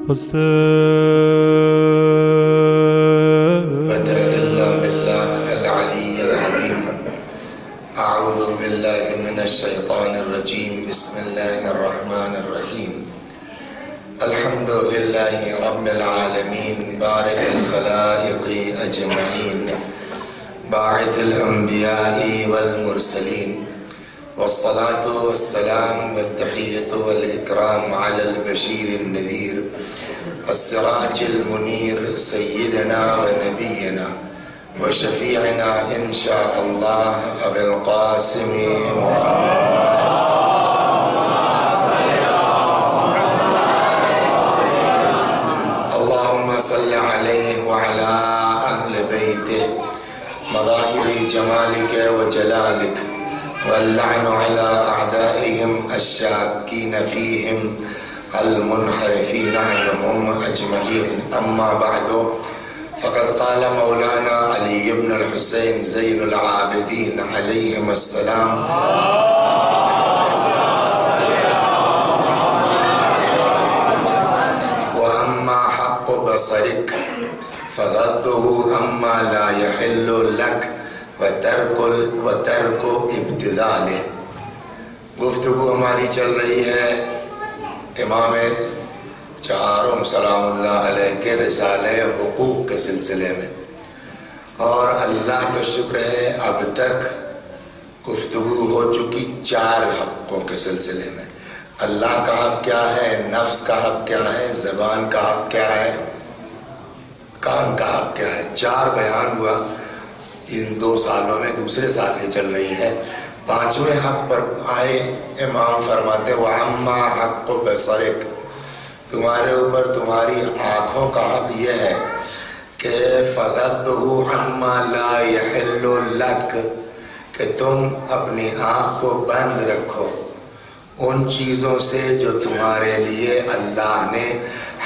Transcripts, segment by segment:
بالله العلي العظيم. أعوذ بالله من الشيطان الرجيم. بسم الله الرحمن الرحيم. الحمد لله رب العالمين بارئ الخلائق أجمعين باعث الأنبياء والمرسلين والصلاة والسلام والتحية والإكرام على البشير النذير السراج المنير سيدنا ونبينا وشفيعنا إن شاء الله أبي القاسم اللهم صل عليه وعلى أهل بيته مظاهر جمالك وجلالك واللعن على أعدائهم الشاكين فيهم المنحرفين عنهم أجمعين. أما بعد فقد قال مولانا علي بن الحسين زين العابدين عليهم السلام: وأما حق بصرك فغضه عما لا يحل لك وترك ابتذاله. گفتگو ہماری چل رہی ہے امام چہارم سلام اللہ علیہ کے رسالے حقوق کے سلسلے میں، اور اللہ کا شکر ہے اب تک گفتگو ہو چکی 4 حقوں کے سلسلے میں. اللہ کا حق کیا ہے، نفس کا حق کیا ہے، زبان کا حق کیا ہے، کان کا حق کیا ہے. 4 بیان ہوا ان 2 سالوں میں. دوسرے سال یہ چل رہی ہے. 5ویں حق پر آئے. امام فرماتے وَعَمَّا حَقُّ بَصَرِكَ، تمہارے اوپر تمہاری آنکھوں کا حق یہ ہے کہ فَغَضُّهُ عَمَّا لَا يَحِلُّ لَكَ، کہ تم اپنی آنکھ کو بند رکھو ان چیزوں سے جو تمہارے لیے اللہ نے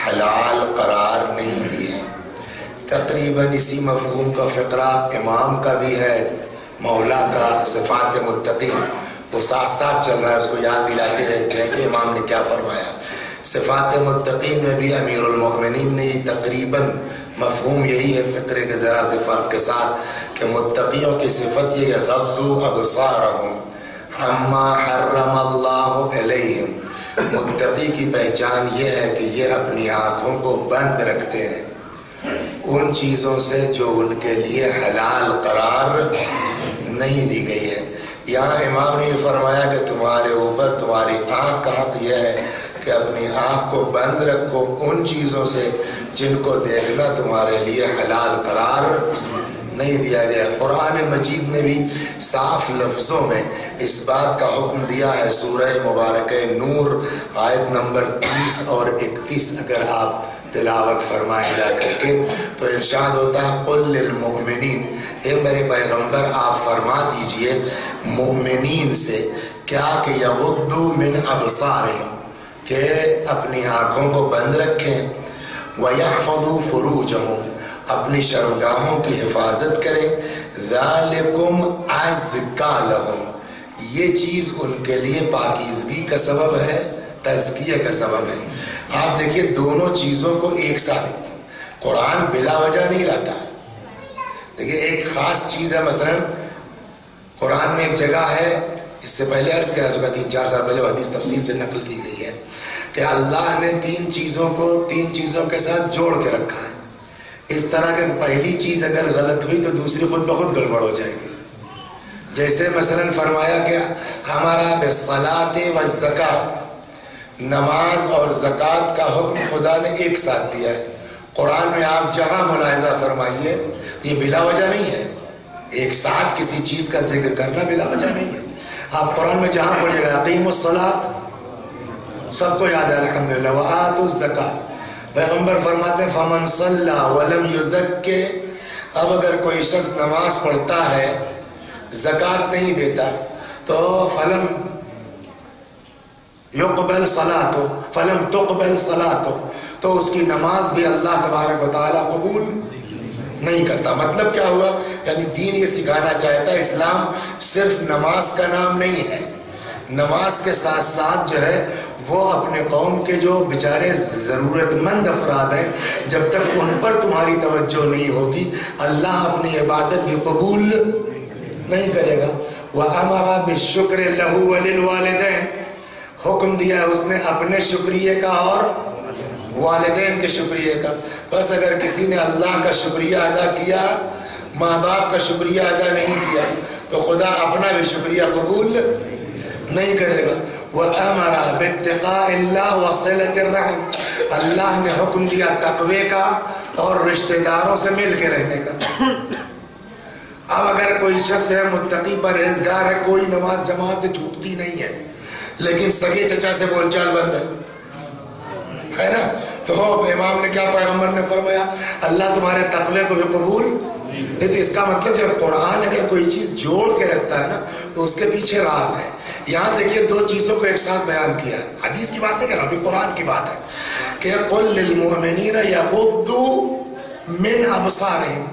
حلال قرار نہیں دیے. تقریباً اسی مفہوم کا فقرہ امام کا بھی ہے، مولا کا صفات متقین. وہ ساتھ ساتھ چل رہا ہے، اس کو یاد دلاتے رہتے ہیں کہ امام نے کیا فرمایا. صفات متقین میں بھی امیر المؤمنین نے تقریباً مفہوم یہی ہے، فقرے کے ذرا سے فرق کے ساتھ، کہ متقیوں کی صفت یہ کہ غضوا ابصارہم عما حرم اللہ علیہم. متقی کی پہچان یہ ہے کہ یہ اپنی آنکھوں کو بند رکھتے ہیں ان چیزوں سے جو ان کے لیے حلال قرار نہیں دی گئی ہے. یہاں امام نے یہ فرمایا کہ تمہارے اوپر تمہاری آنکھ کا حق یہ ہے کہ اپنی آنکھ کو بند رکھو ان چیزوں سے جن کو دیکھنا تمہارے لیے حلال قرار نہیں دیا گیا. قرآن مجید نے بھی صاف لفظوں میں اس بات کا حکم دیا ہے. سورہ مبارکہ نور آیت نمبر 30 اور 31 اگر آپ تلاوت فرمائے جا کر کے تو ارشاد ہوتا ہے قل للمؤمنین، اے میرے پیغمبر آپ فرما دیجئے مومنین سے کیا کہ یغضوا من ابصارہم، کہ اپنی آنکھوں کو بند رکھیں، وَيَحْفَظُوا فُرُوجَهُمْ، اپنی شرمگاہوں کی حفاظت کریں، ذَلِكُمْ أَزْكَىٰ لَهُمْ، یہ چیز ان کے لیے پاکیزگی کا سبب ہے، تزکیہ کا سبب ہے. آپ دیکھیے دونوں چیزوں کو ایک ساتھ قرآن بلا وجہ نہیں لاتا. دیکھیے ایک خاص چیز ہے، مثلا قرآن میں ایک جگہ ہے، اس سے پہلے عرض کیا 3-4 سال پہلے حدیث تفصیل سے نقل کی گئی ہے کہ اللہ نے 3 چیزوں کے ساتھ جوڑ کے رکھا ہے. اس طرح کہ پہلی چیز اگر غلط ہوئی تو دوسری خود بخود گڑبڑ ہو جائے گی. جیسے مثلا فرمایا کہ ہمارا بالصلاۃ والزکوٰۃ، نماز اور زکوٰۃ کا حکم خدا نے ایک ساتھ دیا ہے. قرآن میں آپ جہاں ملاحظہ فرمائیے یہ بلا وجہ نہیں ہے. ایک ساتھ کسی چیز کا ذکر کرنا بلا وجہ نہیں ہے. آپ قرآن میں جہاں پڑھیے گا اقیموا الصلاۃ، سب کو یاد ہے الحمدللہ، وآتوا الزکوٰۃ. پیغمبر فرماتے ہیں فمن صلی ولم یزکی، اب اگر کوئی شخص نماز پڑھتا ہے زکوٰۃ نہیں دیتا تو فلم یقبل صلاۃ، فلم تقبل صلاۃ، تو اس کی نماز بھی اللہ تبارک و تعالیٰ قبول نہیں کرتا. مطلب کیا ہوا؟ یعنی دین یہ سکھانا چاہتا ہے اسلام صرف نماز کا نام نہیں ہے، نماز کے ساتھ ساتھ جو ہے وہ اپنے قوم کے جو بیچارے ضرورت مند افراد ہیں، جب تک ان پر تمہاری توجہ نہیں ہوگی اللہ اپنی عبادت بھی قبول نہیں کرے گا۔ وَأَمَرَ بِالشُّكْرِ لَهُ وَلِلْوَالِدَيْنِ، حکم دیا اس نے اپنے شکریہ کا اور والدین کے شکریہ کا۔ بس اگر کسی نے اللہ کا شکریہ ادا کیا، ماں باپ کا شکریہ ادا نہیں کیا، تو خدا اپنا بھی شکریہ قبول نہیں کرے گا۔ وَأَمَرَ بِاتِّقَاءِ اللَّهِ وَصِلَةِ الرَّحِمِ، اللہ نے حکم دیا تقوی کا اور رشتہ داروں سے مل کے رہنے کا۔ اب اگر کوئی شخص ہے متقی پرہیزگار ہے، کوئی نماز جماعت سے چھوٹتی نہیں ہے، لیکن سگے چچا سے بول چال بند ہے نا، تو امام نے کیا، پیغمبر نے فرمایا اللہ تمہارے تقوی کو بھی قبول نہیں۔ تو اس کا مطلب جب قرآن اگر کوئی چیز جوڑ کے رکھتا ہے نا تو اس کے پیچھے راز ہے۔ یہاں دیکھیے دو چیزوں کو ایک ساتھ بیان کیا ہے، حدیث کی بات نہیں کر رہا، ابھی قرآن کی بات ہے کہ قل للمؤمنین یغضوا من ابصارہم،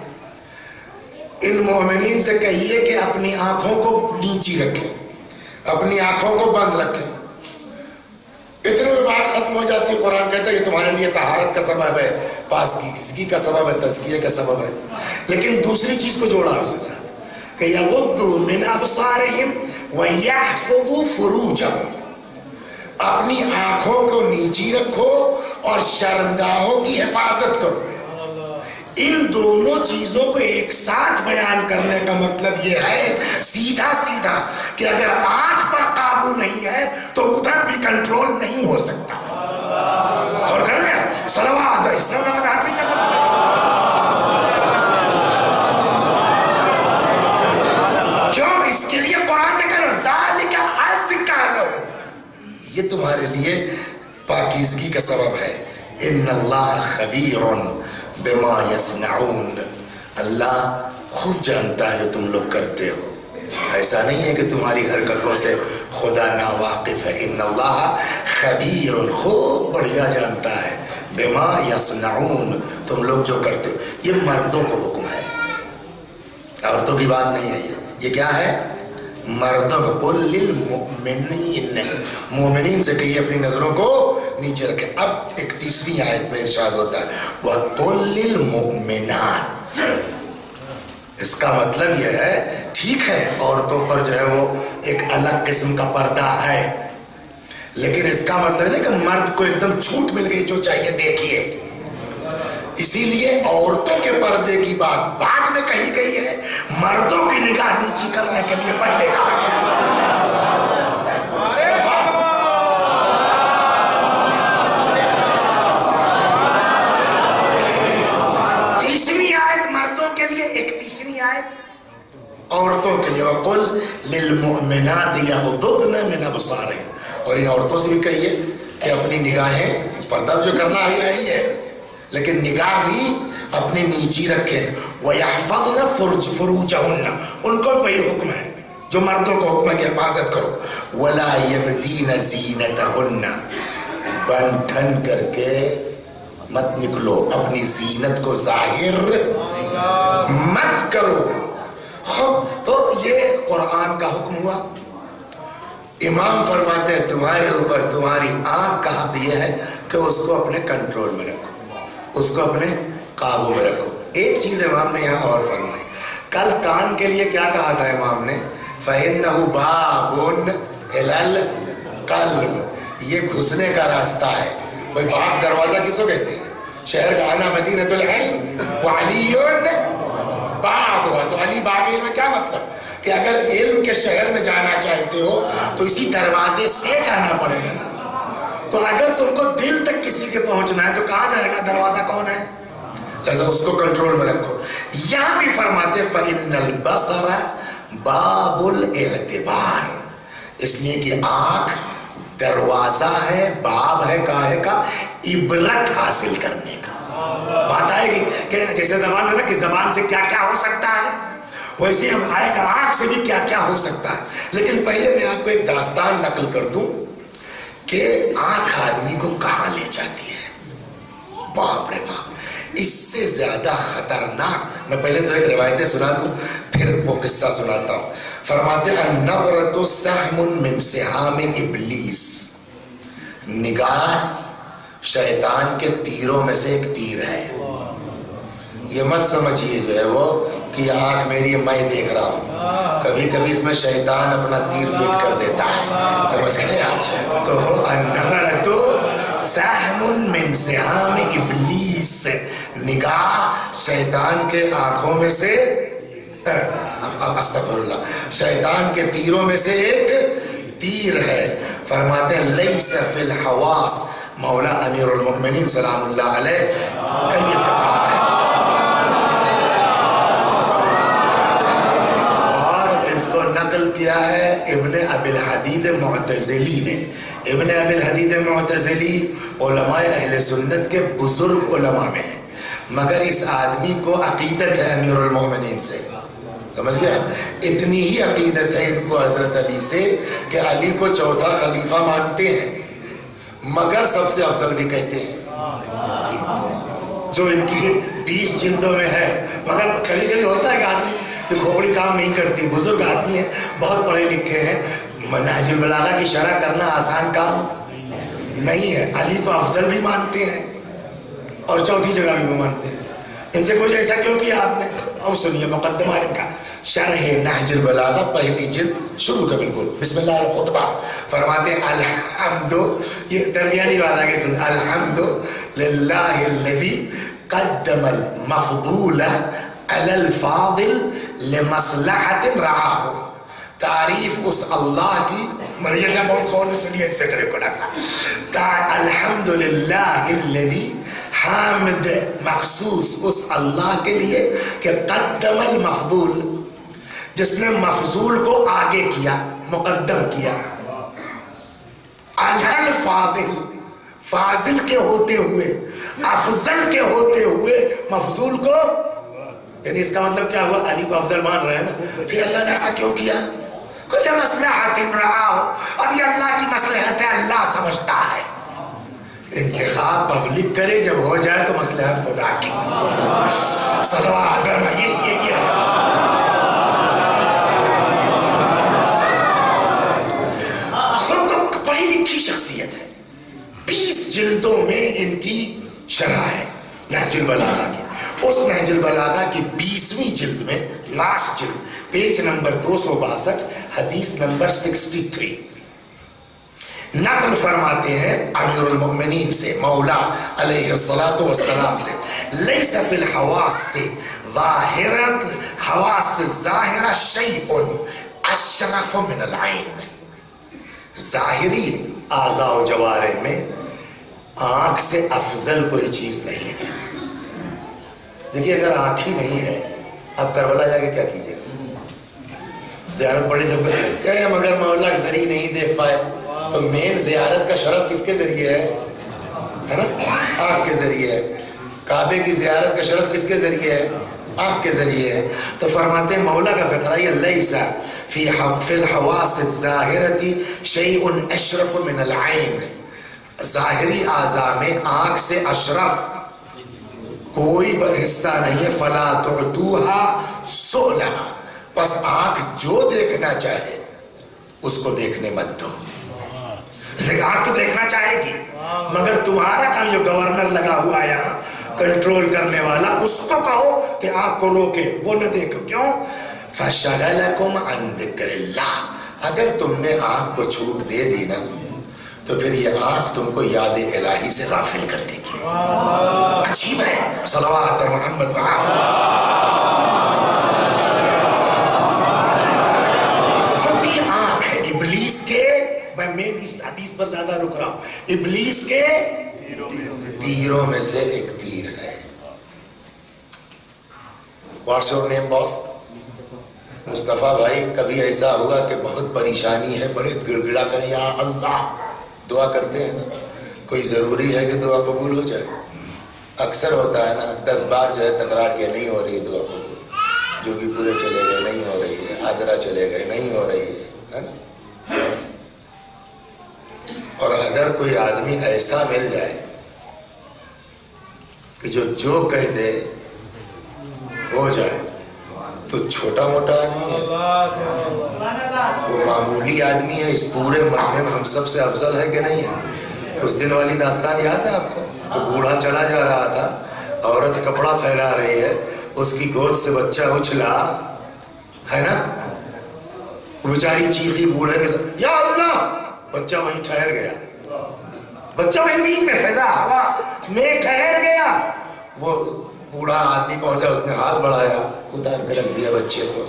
ان مومنین سے کہیے کہ اپنی آنکھوں کو نیچی رکھیں، اپنی آنکھوں کو بند رکھیں۔ اتنے میں بات ختم ہو جاتی ہے۔ قرآن کہتا ہے یہ تمہارے لیے طہارت کا سبب ہے، پاکیزگی کا سبب ہے، تزکیے کا سبب ہے، لیکن دوسری چیز کو جوڑا اس کے ساتھ کہ یغضوا من ابصارہم ویحفظوا فروجہم، اپنی آنکھوں کو نیچی رکھو اور شرمگاہوں کی حفاظت کرو۔ ان دونوں چیزوں کو ایک ساتھ بیان کرنے کا مطلب یہ ہے سیدھا سیدھا کہ اگر آنکھ پر قابو نہیں ہے تو ادھر بھی کنٹرول نہیں ہو سکتا۔ اور کر لیا صلوات اس سے وضاحت نہیں کر سکتا۔ کیوں؟ اس کے لیے قرآن نے کہا ذالک ازکیٰ لہم، یہ تمہارے لیے پاکیزگی کا سبب ہے۔ ان اللہ خبیر بما یصنعون، اللہ خوب جانتا ہے جو تم لوگ کرتے ہو، ایسا نہیں ہے کہ تمہاری حرکتوں سے خدا ناواقف ہے۔ ان اللہ خبیر، خوب بڑھیا جانتا ہے، بما یصنعون، تم لوگ جو کرتے ہو۔ یہ مردوں کو حکم ہے، عورتوں کی بات نہیں ہے، یہ کیا ہے؟ مردوں کو۔ قل للمؤمنین، مومنین سے کہیے اپنی نظروں کو نیچے رکھیں۔ اب 31ویں آیت میں ارشاد ہوتا ہے وَقُلْ لِلْمُؤْمِنَاتِ، اس کا مطلب یہ ہے ٹھیک ہے عورتوں پر جو ہے وہ ایک الگ قسم کا پردہ ہے، لیکن اس کا مطلب نہیں کہ مرد کو ایک دم چھوٹ مل گئی جو چاہیے دیکھیے۔ اسی لیے عورتوں کے پردے کی بات بعد میں کہی گئی ہے، مردوں کی نگاہ نیچی کرنے کے لیے پہلے کہا گیا۔ عورتوں کے لیے وَقُلْ لِلْمُؤْمِنَاتِ يَغْضُضْنَ مِنْ أَبْصَارِهِنَّ، اور ان عورتوں سے بھی کہیے کہ اپنی نگاہیں، پردہ جو کرنا ہی ہے لیکن نگاہ بھی اپنی نیچی رکھیں۔ وَيَحْفَظْنَ فُرُوجَهُنَّ، ان کو وہی حکم ہے جو مردوں کو حکم ہے کہ حفاظت کرو۔ وَلَا يَبْدِينَ زِينَتَهُنَّ، بن ٹھن کر کے مت نکلو، اپنی زینت کو ظاہر مت کرو۔ تو یہ قرآن کا حکم ہوا۔ امام فرماتے ہیں تمہارے اوپر تمہاری آنکھ کا حق یہ ہے کہ اس کو اپنے کنٹرول میں رکھو، اس کو اپنے قابو میں رکھو۔ ایک چیز امام نے یہاں اور فرمائی، کل کان کے لیے کیا کہا تھا امام نے؟ فَإِنَّهُ بَابٌ إِلَى الْقَلْبِ، یہ گھسنے کا راستہ ہے۔ بھائی باب دروازہ کس کو کہتے ہیں؟ شہر کا انا مدینۃ العلم وعلی باب ہوا، تو علی باب علم میں کیا مطلب کہ اگر علم کے شہر میں جانا چاہتے ہو تو اسی دروازے سے جانا پڑے گا نا۔ تو اگر تم کو دل تک کسی کے پہنچنا ہے تو کہاں جائے گا؟ دروازہ کون ہے؟ لہذا اس کو کنٹرول میں رکھو۔ یہاں بھی فرماتے فَإِنَّ الْبَصَرَ بَابُ الْاعْتِبَارِ، اس لیے کہ آنکھ دروازہ ہے، باب ہے کاہے کا؟ عبرت حاصل کرنے کا۔ بات آئے گی کہ جیسے زبان ہے نا کہ زبان سے کیا کیا ہو سکتا ہے، ویسے ہم آئے گا آنکھ سے بھی کیا کیا ہو سکتا ہے۔ لیکن پہلے میں آپ کو ایک داستان نقل کر دوں کہ آنکھ آدمی کو کہاں لے جاتی ہے۔ باپ رے باپ، اس سے زیادہ خطرناک، میں پہلے تو ایک روایتیں سنا دوں پھر وہ قصہ سناتا ہوں۔ فرماتے ہیں النظرۃ سہم من سہام ابلیس، نگاہ شیطان کے تیروں میں سے ایک تیر ہے. یہ مت سمجھیے جو ہے وہ کہ یہ آنکھ میری میں دیکھ رہا ہوں. کبھی کبھی اس میں شیطان اپنا تیر فٹ کر دیتا ہے, سمجھ گئے آپ؟ تو النظرۃ سہم من سہام ابلیس, نگاہ شیطان کے آنکھوں میں سے, استغفر اللہ, شیطان کے تیروں میں سے ایک تیر ہے. فرماتے ہیں لیس فی الحواس, مولا امیر المؤمنین سلام اللہ علیہ کا یہ فقرات ہے. اور اس کو نقل کیا ہے ابن ابی الحدید معتزلی نے. ابن ابی الحدید معتزلی علماء اہل سنت کے بزرگ علماء میں ہیں, مگر اس آدمی کو عقیدت ہے امیر المؤمنین سے, سمجھ گیا؟ اتنی ہی عقیدت ہے ان کو حضرت علی سے کہ علی کو چوتھا خلیفہ مانتے ہیں, مگر سب سے افضل بھی کہتے ہیں, جو ان کی 20 جلدوں میں ہے. مگر کبھی کبھی ہوتا ہے کہ آدمی کہ کھوپڑی کام نہیں کرتی, بزرگ آدمی ہیں, بہت پڑھے لکھے ہیں, نہج البلاغہ کی شرح کرنا آسان کام نہیں ہے. علی کو افضل بھی مانتے ہیں اور چوتھی جگہ بھی مانتے ہیں. ان سے کچھ ایسا کیوں کیا آپ نے؟ اب سنیے مقدمہ ان کا. شرح نہج البلاغہ پہلی جلد شروع کا بالکل, بسم اللہ الخطبہ. فرماتے ہیں الحمد, یہ درمیانی بات آگے سن, الحمد للہ الذی قدم المفضول علی الفاضل لمصلحت رعاہ. تعریف اس اللہ کی, مرجع صاحب بہت غور سے سنیے اس فکرے کو ڈاکٹر. الحمد للہ الذی, حامد مخصوص اس اللہ کے لیے کہ قدم المفضول, جس نے مفضول کو آگے کیا, مقدم کیا, علی الفاضل, فاضل کے ہوتے ہوئے, افضل کے ہوتے ہوئے مفضول کو, یعنی اس کا مطلب کیا ہوا؟ علی کو افضل مان رہے ہیں نا, پھر اللہ نے ایسا کیوں کیا؟ کل مصلحت رعاہ, اب یہ اللہ کی مصلحت ہے, اللہ سمجھتا ہے. انتخاب پبلک کرے, جب ہو جائے تو مصلحت خدا کی. صلوات یہ خود تو پڑھی لکھی شخصیت ہے. 20 جلدوں میں ان کی شرح ہے نہج البلاغہ کی. اس نہج البلاغہ کی 20ویں جلد میں, لاسٹ جلد, پیج نمبر 262, حدیث نمبر 63, نقل فرماتے ہیں امیر المؤمنین سے, مولا علیہ الصلاۃ والسلام سے, لیس فی الحواس سے ظاہرت, حواس ظاہرہ شیء اشرف من العین. ظاہری اعضاء و جوارح میں آنکھ سے افضل کوئی چیز نہیں ہے. دیکھیے اگر آنکھ ہی نہیں ہے, اب کربلا جا کے کیا کیجیے گا؟ زیارت پڑی جب کہیں مگر مولا کے ذریعے نہیں دیکھ پائے, تو مین زیارت کا شرف کس کے ذریعے ہے نا؟ آنکھ کے ذریعے ہے. کعبے کی زیارت کا شرف کس کے ذریعے ہے؟ آنکھ کے ذریعے ہے. تو فرماتے ہیں مولا کا فقرہ یہ, لیس فی الحواس الظاہرۃ شیء اشرف من العین, ظاہری اعضاء میں آنکھ سے اشرف کوئی حصہ نہیں ہے. فلا تعطوها سؤلها, بس آنکھ جو دیکھنا چاہے اس کو دیکھنے مت دو. آنکھ تو دیکھنا چاہے گی, مگر تمہارا کام جو گورنر لگا ہوا ہے یہاں کنٹرول کرنے والا, اس کو کہو کہ آنکھ کو روکے, وہ نہ دیکھو. کیوں؟ فشغلکم عن ذکر اللہ, اگر تم نے آنکھ کو چھوٹ دے دی نا, تو پھر یہ آنکھ تم کو یاد الہی سے غافل کر دے گی. عجیب ہے. صلوات محمد خود یہ آنکھ ہے ابلیس کے, میں اس حدیث پر زیادہ رک رہا ہوں, ابلیس کے تیروں میں سے ایک تیر ہے. واٹس یور نیم باس؟ مصطفیٰ بھائی, کبھی ایسا ہوا کہ بہت پریشانی ہے, بڑے گڑ گڑا کریں یا اللہ, دعا کرتے ہیں نا, کوئی ضروری ہے کہ دعا قبول ہو جائے؟ اکثر ہوتا ہے نا, 10 بار جو ہے تکرار کیا, نہیں ہو رہی دعا قبول, جو کہ پورے چلے گئے نہیں ہو رہی ہے, آگرہ چلے گئے نہیں ہو رہی ہے نا. اور اگر کوئی آدمی ایسا مل جائے کہ جو کہہ دے ہو جائے, تو چھوٹا موٹا آدمی ہے, وہ معمولی آدمی ہے, اس پورے مرحلے میں ہم سب سے افضل ہے کہ نہیں ہے؟ اس دن والی داستان یاد ہے آپ کو؟ تو بوڑھا چلا جا رہا تھا، عورت کپڑا پھیلا رہی ہے، اس کی گود سے بچہ اچھلا ہے نا، بیچاری چیخی بوڑھے کے ساتھ یا اللہ، بچہ وہیں ٹھہر گیا، بچہ وہیں بیچ میں فضا ہوا میں ٹھہر گیا۔ وہ بوڑھا آدمی پہنچا، اس نے ہاتھ بڑھایا، اتار کے رکھ دیا بچے کو۔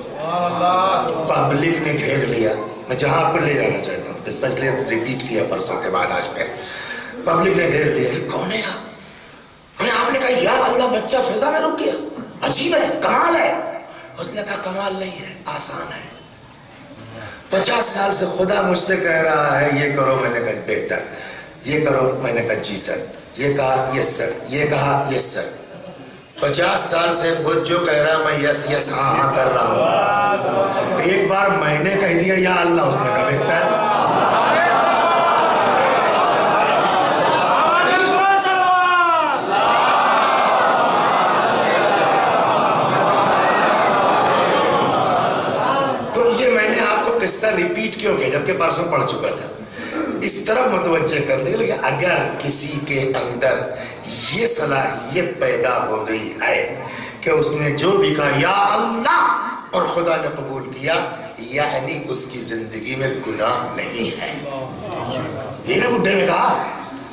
پبلک نے گھیر لیا۔ میں جہاں آپ کو لے جانا چاہتا ہوں، اس لیے ریپیٹ کیا پرسوں کے بعد آج پھر۔ پبلک نے گھیر لیا، یہ کون ہے آپ؟ آپ نے کہا یا اللہ، بچہ فضا میں رک گیا، عجیب ہے، کمال ہے۔ اس نے کہا کمال نہیں ہے، آسان ہے۔ 50 سال سے خدا مجھ سے کہہ رہا ہے یہ کرو، میں نے کہا بہتر، یہ کرو، میں نے کہا جی سر، یہ کہا یس سر، یہ کہا یس سر۔ 50 سال سے وہ جو کہہ رہا میں یس یس ہاں ہاں کر رہا ہوں، ایک بار میں نے کہہ دیا یا اللہ، اس نے کہا بہتر۔ قصہ ریپیٹ کیوں کیا جبکہ پرسوں پڑھ چکا تھا؟ اس طرح متوجہ کرنے کے لیے اگر کسی کے اندر یہ صلاحیت پیدا ہو گئی ہے کہ اس نے جو بھی کہا یا اللہ اور خدا نے قبول کیا، یعنی اس کی زندگی میں گناہ نہیں ہے۔ یہ نا بڈھے نے کہا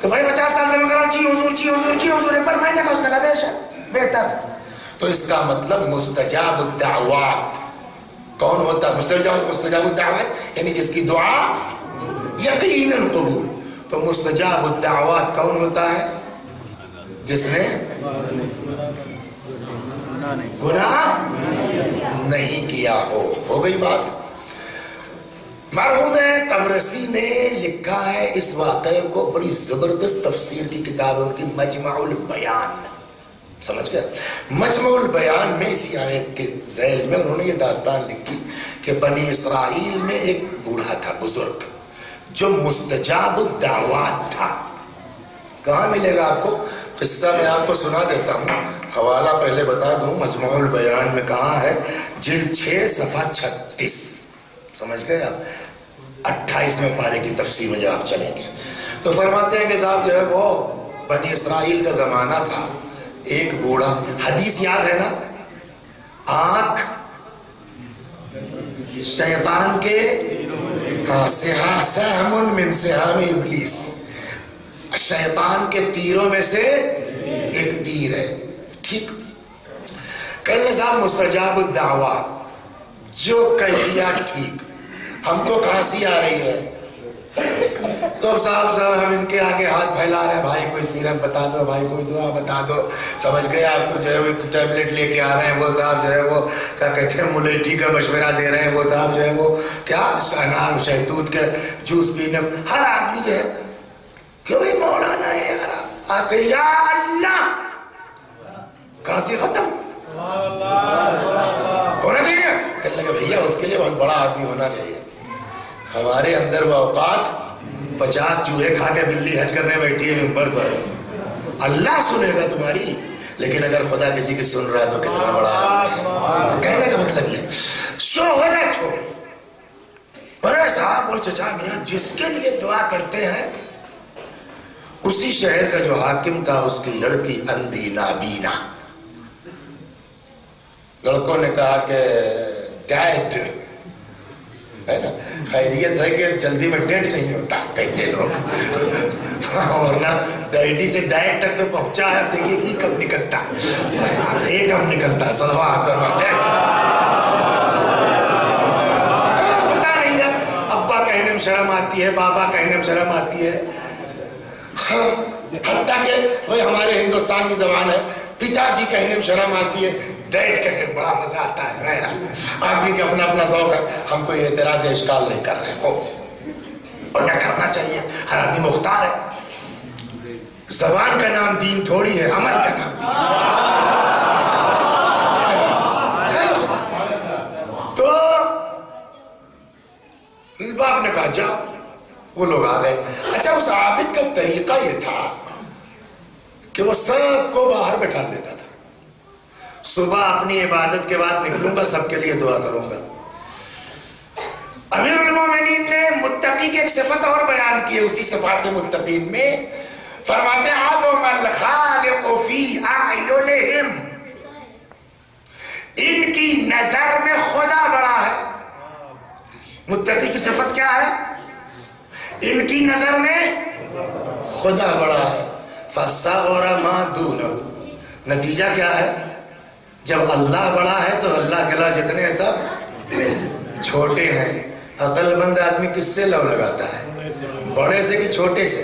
کہ بھائی 50 سال سے میں کہہ رہا ہوں چی حضور چی حضور چی حضور، پر میں نے کہا، اس نے کہا بے شک بہتر۔ تو اس کا مطلب مستجاب الدعوات کون ہوتا ہے؟ مستجاب الدعوات یعنی جس کی دعا یقیناً قبول۔ تو مستجاب الدعوات کون ہوتا ہے؟ جس نے گناہ نہیں کیا ہو گئی بات۔ مرحوم طبرسی نے لکھا ہے اس واقعے کو، بڑی زبردست تفسیر کی کتاب ہے ان کی، مجمع البیان، سمجھ گئے؟ مجمع البیان میں اسی آیت کے ذیل میں انہوں نے یہ داستان لکھی کہ بنی اسرائیل میں ایک بوڑھا تھا، بزرگ، جو مستجاب الدعوات تھا۔ کہاں ملے گا آپ کو؟ قصہ میں آپ کو سنا دیتا ہوں، حوالہ پہلے بتا دوں، مجمع البیان میں کہاں ہے؟ جلد 6 صفحہ 36، سمجھ گئے آپ؟ 28ویں پارے کی تفسیر میں جب آپ چلیں گے تو فرماتے ہیں کہ صاحب جو ہے وہ بنی اسرائیل کا زمانہ تھا، ایک بوڑھا، حدیث یاد ہے نا، آنکھ شیطان کے سہم من سہام ابلیس، شیطان کے تیروں میں سے ایک تیر ہے، ٹھیک؟ کہنے صاحب مستجاب الدعوات، جو کہہ دیا ٹھیک، ہم کو کھانسی آ رہی ہے تو صاحب ہم ان کے آگے ہاتھ پھیلا رہے ہیں، بھائی کوئی سیرپ بتا دو، بھائی کوئی دعا بتا دو، سمجھ گئے آپ؟ تو جو ہے وہ ٹیبلٹ لے کے آ رہے ہیں، وہ صاحب جو ہے وہ کیا کہتے ہیں ملیٹھی کا مشورہ دے رہے ہیں، وہ صاحب جو ہے وہ کیا انار شہتوت کے جوس پینے، ہر آدمی جو ہے کیوں بھائی مولانا ہے یار، آپ کہیں یا اللہ کھانسی ختم ہونا چاہیے۔ کہنے لگے بھیا اس کے لیے بہت بڑا آدمی ہونا چاہیے، ہمارے اندر وہ اوقات 50 چوہے کھا کے بلی حج کرنے بیٹھی ہے ممبر پر، اللہ سنے گا تمہاری، لیکن اگر خدا کسی کی سن رہا ہے تو کتنا بڑا آدمی ہے۔ کہنے کا مطلب یہ شہرت ہو گئی، بڑے صاحب اور چچا میاں جس کے لیے دعا کرتے ہیں، اسی شہر کا جو حاکم تھا اس کی لڑکی اندھی نابینا، لڑکوں نے کہا کہ ڈیڈ ہے نا، خیریت ہے کہ جلدی میں ڈیڈ نہیں ہوتا کہتے لوگ، ورنہ ڈیڈی سے ڈائٹ تک تو پہنچا ہے، دیکھیے ای کب نکلتا ہے، اے کب نکلتا ہے، صلوات ڈیڈ پتا نہیں ہے، ابا کہنے میں شرم آتی ہے، بابا کہنے میں شرم آتی ہے، حتیٰ کہ وہی ہمارے ہندوستان کی زبان ہے، پتا جی کہنے میں شرم آتی ہے، ڈیٹ کہنے میں بڑا مزہ آتا ہے، آدمی کا اپنا اپنا ذوق ہے، ہم کوئی اعتراض یا اشکال نہیں کر رہے ہیں، اور نہ کرنا چاہیے، ہر آدمی مختار ہے، زبان کا نام دین تھوڑی ہے، عمل کا نام دین۔ تو باپ نے کہا جاؤ، وہ لوگ آ گئے۔ اچھا اس عابد کا طریقہ یہ تھا کہ وہ سب کو باہر بٹھا دیتا تھا، صبح اپنی عبادت کے بعد نکلوں گا، سب کے لیے دعا کروں گا، امیر المومنین نے متقی کی ایک صفت اور بیان کی ہے اسی صفات متقین میں، فرماتے ہیں عظم الخالق فی اعینہم، ان کی نظر میں خدا بڑا ہے۔ متقی کی صفت کیا ہے؟ ان کی نظر میں خدا بڑا ہے۔ فَصَغَرَ مَا دُونَهُ، نتیجہ کیا ہے؟ جب اللہ بڑا ہے تو اللہ کے علاوہ جتنے سب چھوٹے ہیں۔ عقل مند آدمی کس سے لو لگاتا ہے؟ بڑے سے کہ چھوٹے سے؟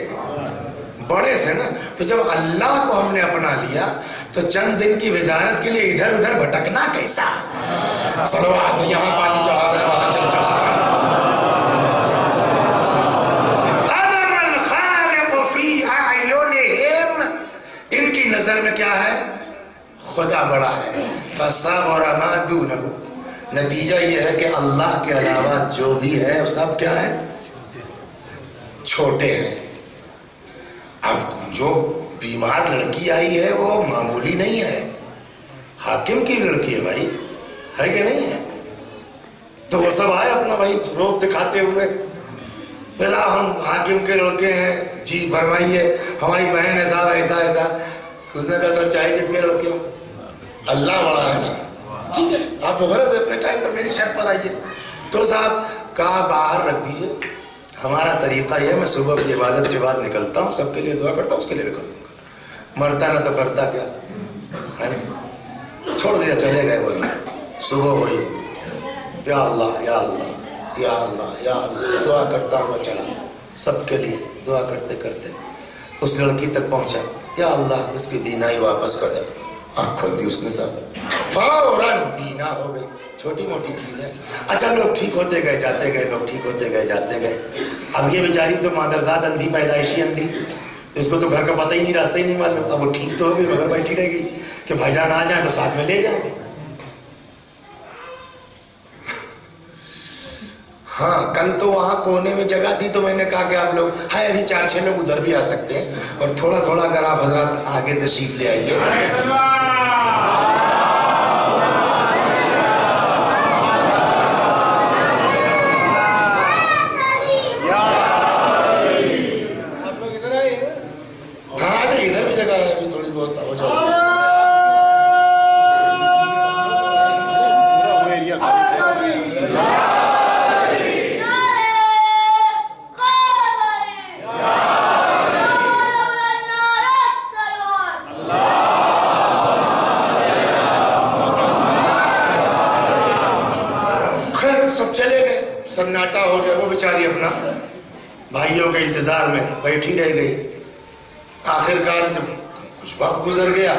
بڑے سے نا۔ تو جب اللہ کو ہم نے اپنا لیا تو چند دن کی وزارت کے لیے ادھر ادھر بھٹکنا کیسا؟ صلوات، یہاں پانی چڑھا رہے وہاں چل چڑھا رہے۔ عظم الخالق فی اعینہم، ان کی نظر میں کیا ہے؟ خدا بڑا ہے۔ فَصَغَرَ مَا دُونَهُ، نتیجہ یہ ہے کہ اللہ کے علاوہ جو بھی ہے وہ سب کیا ہے؟ چھوٹے ہیں۔ اب جو بیمار لڑکی آئی ہے وہ معمولی نہیں ہے، حاکم کی لڑکی ہے بھائی، ہے کہ نہیں ہے؟ تو وہ سب آئے اپنا بھائی روپ دکھاتے ہوئے، بلا ہم حاکم کے لڑکے ہیں، جی فرمائیے ہماری بہن ہے صاحب ایسا ایسا۔ اس نے کہا سب چاہیے جس کے لڑکے ہو، اللہ بڑا ہے نا، ٹھیک ہے آپ وغیرہ سے اپنے ٹائم پر میری شرط پر آئیے۔ تو صاحب کہا باہر رکھ دیجئے، ہمارا طریقہ یہ ہے میں صبح کی عبادت کے بعد نکلتا ہوں، سب کے لیے دعا کرتا ہوں، اس کے لیے بھی کر دوں گا، مرتا نہ تو کرتا کیا ہے نا۔ چھوڑ دیا، چلے گئے بولے۔ صبح ہوئی، یا اللہ یا اللہ یا اللہ یا اللہ، دعا کرتا ہوا چلا، سب کے لیے دعا کرتے کرتے اس لڑکی تک پہنچا، یا اللہ اس کی بینائی واپس کر دے۔ آنکھ کھول دی اس نے، سب فوراً بینا ہو گئی۔ چھوٹی موٹی چیز ہے۔ اچھا لوگ ٹھیک ہوتے گئے جاتے گئے، لوگ ٹھیک ہوتے گئے جاتے گئے۔ اب یہ بیچاری تو مادرزاد اندھی، پیدائشی اندھی، اس کو تو گھر کا پتہ ہی نہیں، راستہ ہی نہیں معلوم۔ اب وہ ٹھیک تو ہو گئی مگر بیٹھی رہ گئی کہ بھائی جان آ جائیں تو ساتھ میں لے جائیں۔ ہاں کل تو وہاں کونے میں جگہ تھی تو میں نے کہا کہ آپ لوگ ہے ابھی 4-6 لوگ ادھر بھی آ سکتے ہیں، اور تھوڑا تھوڑا اگر آپ حضرات آگے تشریف لے آئیے۔ ہاں جی ادھر بھی جگہ ہے، ابھی تھوڑی بہت ہو جائے۔ سب چلے گئے، سناٹا ہو گیا، وہ بیچاری اپنا بھائیوں کے انتظار میں بیٹھی رہ گئی۔ آخرکار جب کچھ وقت گزر گیا،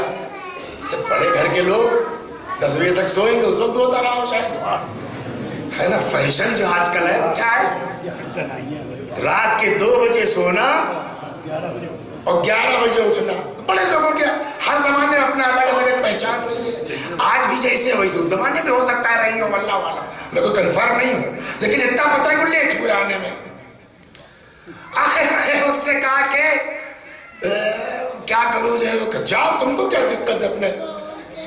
سب بڑے گھر کے لوگ 10 بجے تک سوئیں گے، اس وقت ہوتا رہا ہو شاید، ہے نا۔ فیشن جو آج کل ہے کیا ہے؟ رات کے 2 بجے سونا اور 11 بجے اٹھنا۔ بڑے لوگوں کے ہر زمانے میں اپنا الگ الگ پہچان رہی ہے، آج بھی جیسے ویسے اس زمانے میں ہو سکتا ہے رہی ہو، واللہ والا میں کوئی کنفرم نہیں ہوں، لیکن اتنا پتہ ہے کہ لیٹ ہوئے آنے میں۔ آخر اس نے کہا کہ کیا کروں جو، جاؤ تم کو کیا دقت ہے، اپنے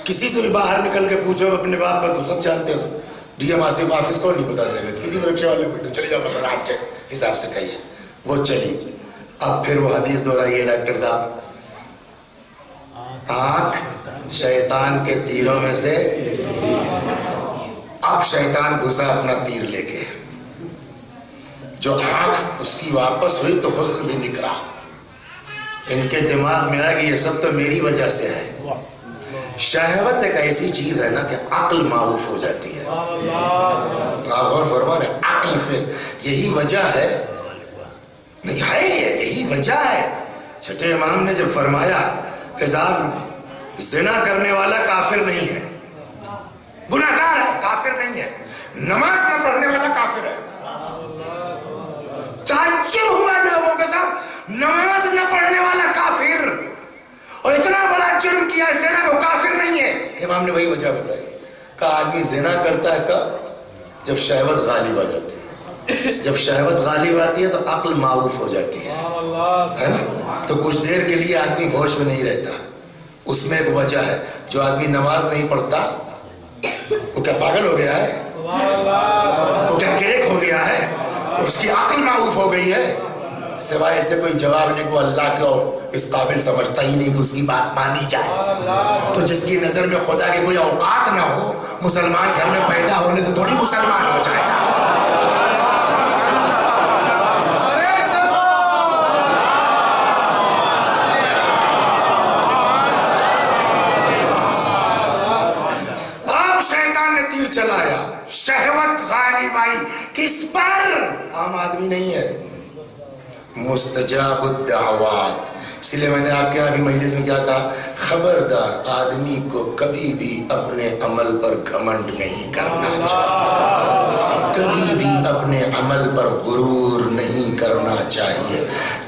کسی سے بھی باہر نکل کے پوچھو اپنے باپ کا، تو سب جانتے ہو، ڈی ایم آصف آفس کو نہیں بتا دے گا، کسی بھی رکشے والے کو چلے جاؤ مثلا آج کے حساب سے کہیے۔ وہ چلی۔ اب پھر وہ حدیث دہرائیے ڈاکٹر صاحب، آنکھ شیطان کے تیروں میں سے، اب شیطان گھسا اپنا تیر لے کے، جو آنکھ اس کی واپس ہوئی تو حسن بھی نکلا۔ ان کے دماغ میں آیا کہ یہ سب تو میری وجہ سے ہے۔ شہوت ایک ایسی چیز ہے نا کہ عقل معروف ہو جاتی ہے، آپ غور فرما رہے ہیں، عقل پھر یہی وجہ ہے، نہیں ہے یہی وجہ ہے۔ چھٹے امام نے جب فرمایا کہ صاحب زنا کرنے والا کافر نہیں ہے، گناہگار ہے، کافر نہیں ہے، نماز نہ پڑھنے والا کافر ہے۔ تعجب ہوا لوگوں کے ساتھ، نماز نہ پڑھنے والا کافر، اور اتنا بڑا جرم کیا ہے زنا، وہ کافر نہیں ہے۔ امام نے وہی وجہ بتائی، کہ آدمی زنا کرتا ہے کب؟ جب شہوت غالب آ جاتی ہے، جب شہوت غالب آتی ہے تو عقل معروف ہو جاتی ہے نا، تو کچھ دیر کے لیے آدمی ہوش میں نہیں رہتا۔ اس میں ایک وجہ ہے، جو آدمی نماز نہیں پڑھتا وہ کیا پاگل ہو گیا ہے؟ وہ کیا کریک ہو گیا ہے؟ اس کی عقل معروف ہو گئی ہے، سوائے اسے کوئی جواب نہیں کو اللہ کو اس قابل سمجھتا ہی نہیں کہ اس کی بات مانی جائے۔ تو جس کی نظر میں خدا کی کوئی اوقات نہ ہو، مسلمان گھر میں پیدا ہونے سے تھوڑی مسلمان ہو جائے۔ اب شیطان نے تیر چلایا، شہوت غالب آئی، کس پر؟ عام آدمی نہیں ہے، مستجاب الدعوات۔ اس لیے میں نے آپ کے ابھی مجلس میں کیا کہا، خبردار آدمی کو کبھی بھی اپنے عمل پر گھمنڈ نہیں کرنا چاہیے، کبھی بھی اپنے عمل پر غرور نہیں کرنا چاہیے۔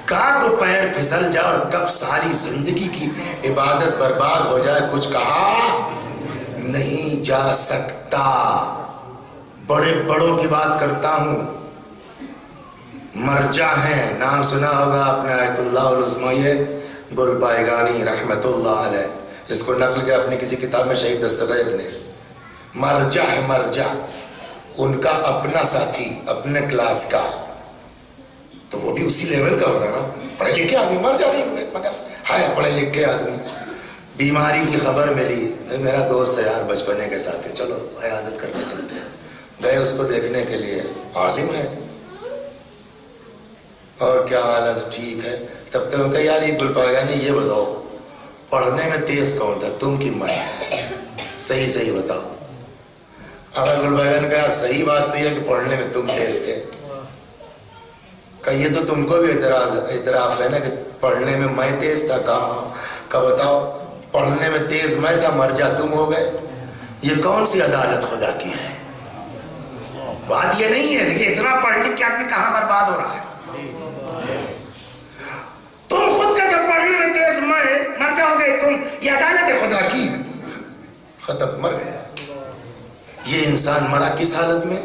کب پیر پھسل جائے اور کب ساری زندگی کی عبادت برباد ہو جائے کچھ کہا نہیں جا سکتا۔ بڑے بڑوں کی بات کرتا ہوں، مرجع ہیں، نام سنا ہوگا اپنے آیت اللہ العظمیہ گل پائیگانی رحمت اللہ علیہ، اس کو نقل کیا اپنی کسی کتاب میں شہید دستغیب نے۔ مرجع ہے، مرجع ان کا اپنا ساتھی اپنے کلاس کا، تو وہ بھی اسی لیول کا ہوگا نا، پڑھے لکھے آدمی، مرجع نہیں ہوئے مگر ہائے پڑھے لکھے آدمی۔ بیماری کی خبر ملی، میرا دوست ہے یار بچپنے کے ساتھی، چلو عیادت کرنے چلتے ہیں، گئے اس کو دیکھنے کے لیے، عالم ہے اور کیا حال ہے، ٹھیک ہے۔ تب تک کہ یار یہ گل پائیگانی یہ بتاؤ پڑھنے میں تیز کون تھا، تم کی میں؟ صحیح صحیح بتاؤ۔ اگر گل پائیگانی کہا یار صحیح بات تو یہ کہ پڑھنے میں تم تیز تھے، کہ یہ تو تم کو بھی اعتراف ہے نا کہ پڑھنے میں میں تیز تھا، کہاں کہ بتاؤ پڑھنے میں تیز میں تھا، مرجع تم ہو گئے، یہ کون سی عدالت خدا کی ہے؟ بات یہ نہیں ہے، دیکھیے اتنا پڑھ لکھ کے آدمی کہاں برباد ہو رہا ہے۔ تم خود کا جب پڑھنے میں تیز مر جاؤ گے تم، یہ عدالت خدا کی، ختم، مر گئے۔ یہ انسان مرا کس حالت میں؟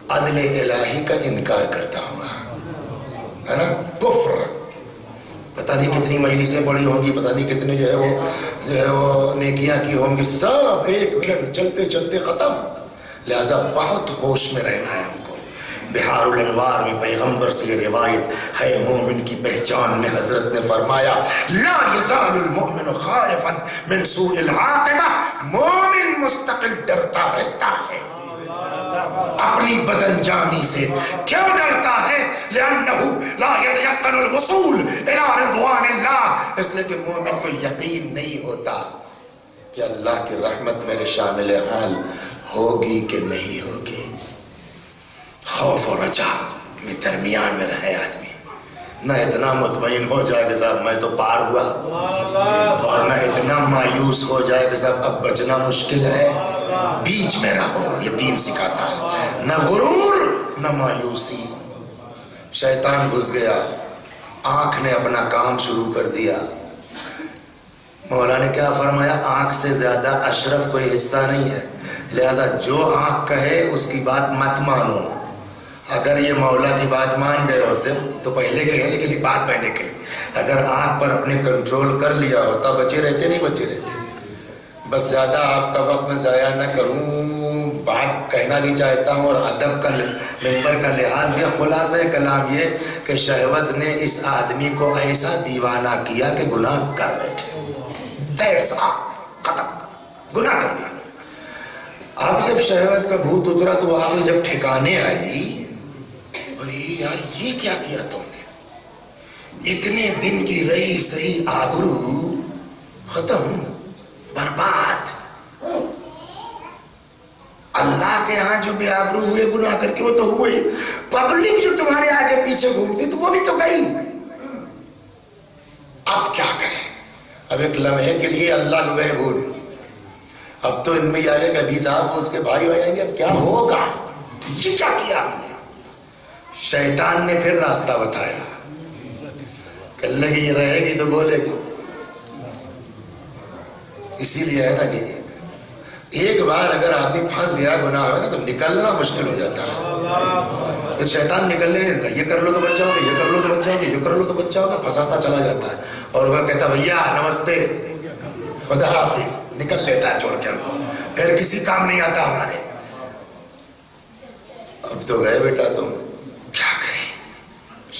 عدل الہی کا انکار کرتا ہوا ہے نا، کفر۔ پتہ نہیں کتنی مجلسیں پڑھی ہوں گی، پتہ نہیں کتنے جو ہے وہ نیکیاں کی ہوں گی، سب ایک منٹ چلتے چلتے ختم۔ لہذا بہت ہوش میں رہنا ہے ہم کو۔ بہار الانوار میں پیغمبر سے یہ روایت ہے، مومن کی پہچان میں حضرت نے فرمایا لا یزال المؤمن خائفا من سوء العاقبہ، مومن مستقل ڈرتا رہتا ہے اپنی بدن جانی سے۔ کیوں ڈرتا ہے؟ لأنه لا يتيقن الوصول الى رضوان اللہ، اس لیے کہ مومن کو یقین نہیں ہوتا کہ اللہ کی رحمت میرے شامل حال ہوگی کہ نہیں ہوگی۔ خوف اور رجا میں درمیان میں رہے آدمی، نہ اتنا مطمئن ہو جائے کہ صاحب میں تو پار ہوا، اور نہ اتنا مایوس ہو جائے کہ صاحب اب بچنا مشکل ہے، بیچ میں رہو، یہ دین سکھاتا ہے، نہ غرور نہ مایوسی۔ شیطان گھس گیا، آنکھ نے اپنا کام شروع کر دیا۔ مولا نے کیا فرمایا؟ آنکھ سے زیادہ اشرف کوئی حصہ نہیں ہے، لہذا جو آنکھ کہے اس کی بات مت مانو۔ اگر یہ مولا کی بات مان گئے ہوتے تو پہلے کہے، لیکن یہ بات میں نے کہی، اگر آنکھ پر اپنے کنٹرول کر لیا ہوتا بچے رہتے نہیں بچے رہتے۔ بس زیادہ آپ کا وقت میں ضائع نہ کروں، بات کہنا بھی چاہتا ہوں اور ادب کا ممبر کا لحاظ بھی۔ خلاصہ کلام یہ کہ شہوت نے اس آدمی کو ایسا دیوانہ کیا کہ گناہ کر بیٹھے، ختم، گناہ کر لیا۔ اب جب شہوت کا بھوت اترا تو آگے جب ٹھکانے آئی، اور یار یہ کیا کیا تم نے، اتنے دن کی رہی صحیح آبرو ختم، برباد۔ اللہ کے ہاں جو بے آبرو ہوئے گناہ کر کے وہ تو ہوئے، پبلک جو تمہارے آگے پیچھے گھومتی تو وہ بھی تو گئی۔ اب کیا کریں؟ اب ایک لمحے کے لیے اللہ کو گئے بھول، اب تو ان میں یہ آئے کہ ابھی صاحب اس کے بھائی ہو جائیں گے، اب کیا ہوگا؟ یہ کیا کیا ہم نے؟ شیطان نے پھر راستہ بتایا کہ اللہ کی یہ رہے گی تو بولے گی۔ اسی لیے ہے نا کہ ایک بار اگر آدمی پھنس گیا گناہ میں نا تو نکلنا مشکل ہو جاتا ہے۔ پھر شیطان نکلنے دیتا، یہ کر لو تو بچ جاؤ گے، یہ کر لو تو بچ جاؤ گے، یہ کر لو تو بچ جاؤ گے، پھنساتا چلا جاتا ہے، اور وہ کہتا بھیا نمستے خدا حافظ، نکل لیتا ہے چھوڑ کے ہم کو، پھر کسی کام نہیں آتا ہمارے۔ اب تو گئے بیٹا تم،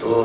2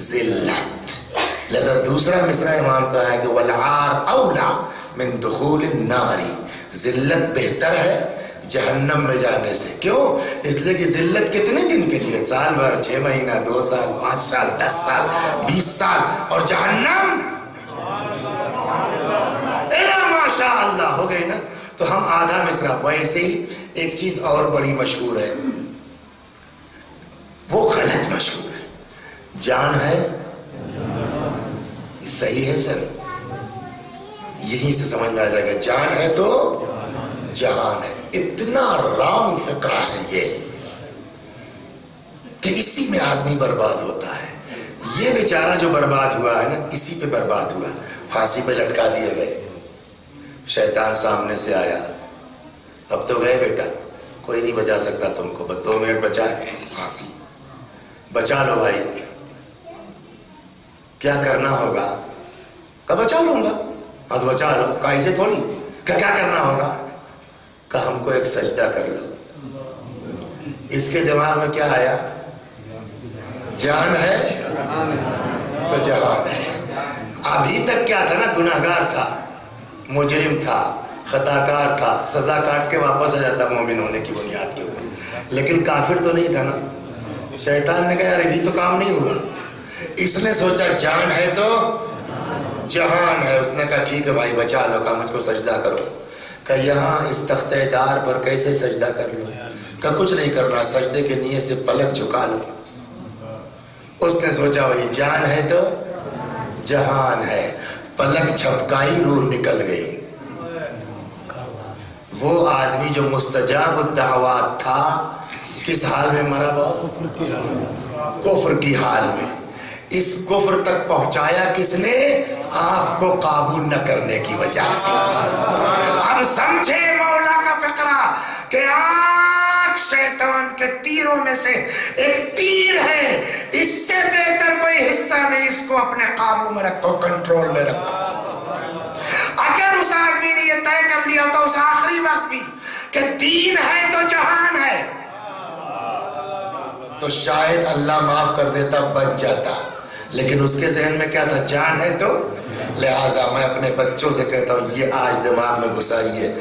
ذلت. لذا دوسرا مصرع امام کا ہے کہ والعار اولا من دخول النار، ذلت بہتر ہے جہنم میں جانے سے. کیوں؟ اس لیے کہ ذلت کتنے دن کے لیے؟ سال بھر، 6 مہینہ، 2 سال، 5 سال، 10 سال، 20 سال. اور جہنم ماشاء اللہ ہو گئی نا. تو ہم آدھا مصرع. ویسے ہی ایک چیز اور بڑی مشہور ہے، وہ غلط مشہور ہے. جان ہے، صحیح ہے سر، یہیں سے سمجھ میں آ جائے گا. جان ہے تو جہان ہے. اتنا رانگ فکرہ ہے یہ کہ اسی میں آدمی برباد ہوتا ہے. یہ بیچارہ جو برباد ہوا ہے نا، اسی پہ برباد ہوا. پھانسی پہ لٹکا دیے گئے. شیطان سامنے سے آیا، اب تو گئے بیٹا، کوئی نہیں بچا سکتا تم کو، بس 2 منٹ بچا ہے، پھانسی. بچا لو بھائی. کیا کرنا ہوگا؟ کہ بچا لوں گا. ہاں تو بچا لو. کہیں سے تھوڑی کہ کیا کرنا ہوگا؟ کہ ہم کو ایک سجدہ کر لو. اس کے دماغ میں کیا آیا؟ جان ہے تو جہان ہے. ابھی تک کیا تھا نا؟ گناہگار تھا، مجرم تھا، خطاکار تھا، سزا کاٹ کے واپس آ جاتا مومن ہونے کی بنیاد کے اوپر. لیکن کافر تو نہیں تھا نا. شیطان نے کہا یار ابھی تو کام نہیں ہوا. اس نے سوچا جان ہے تو جہان ہے. اس نے کہا ٹھیک ہے بھائی بچا لو. کہا مجھ کو سجدہ کرو. کہ یہاں اس تختہ دار پر کیسے سجدہ کر لو؟ کہ کچھ نہیں کرنا، سجدے کے نیت سے پلک جھکا لو. اس نے سوچا وہی جان ہے تو جہان ہے. پلک جھپکائی، روح نکل گئی. وہ آدمی جو مستجاب الدعوات تھا کس حال میں مرا باس؟ کفر کی حال میں. اس کفر تک پہنچایا کس نے؟ آپ کو قابو نہ کرنے کی وجہ سے. اب سمجھے مولا کا فقرہ کہ آنکھ شیطان کے تیروں میں سے ایک تیر ہے. اس سے بہتر کوئی حصہ نہیں. اس کو اپنے قابو میں رکھو، کنٹرول میں رکھو. اگر اس آدمی نے یہ طے کر لیا تو اس آخری وقت بھی کہ دین ہے تو جہان ہے، تو شاید اللہ معاف کر دیتا، بچ جاتا. لیکن اس کے ذہن میں کیا تھا؟ جان ہے تو. لہٰذا میں اپنے بچوں سے کہتا ہوں یہ آج دماغ میں گھسائیے،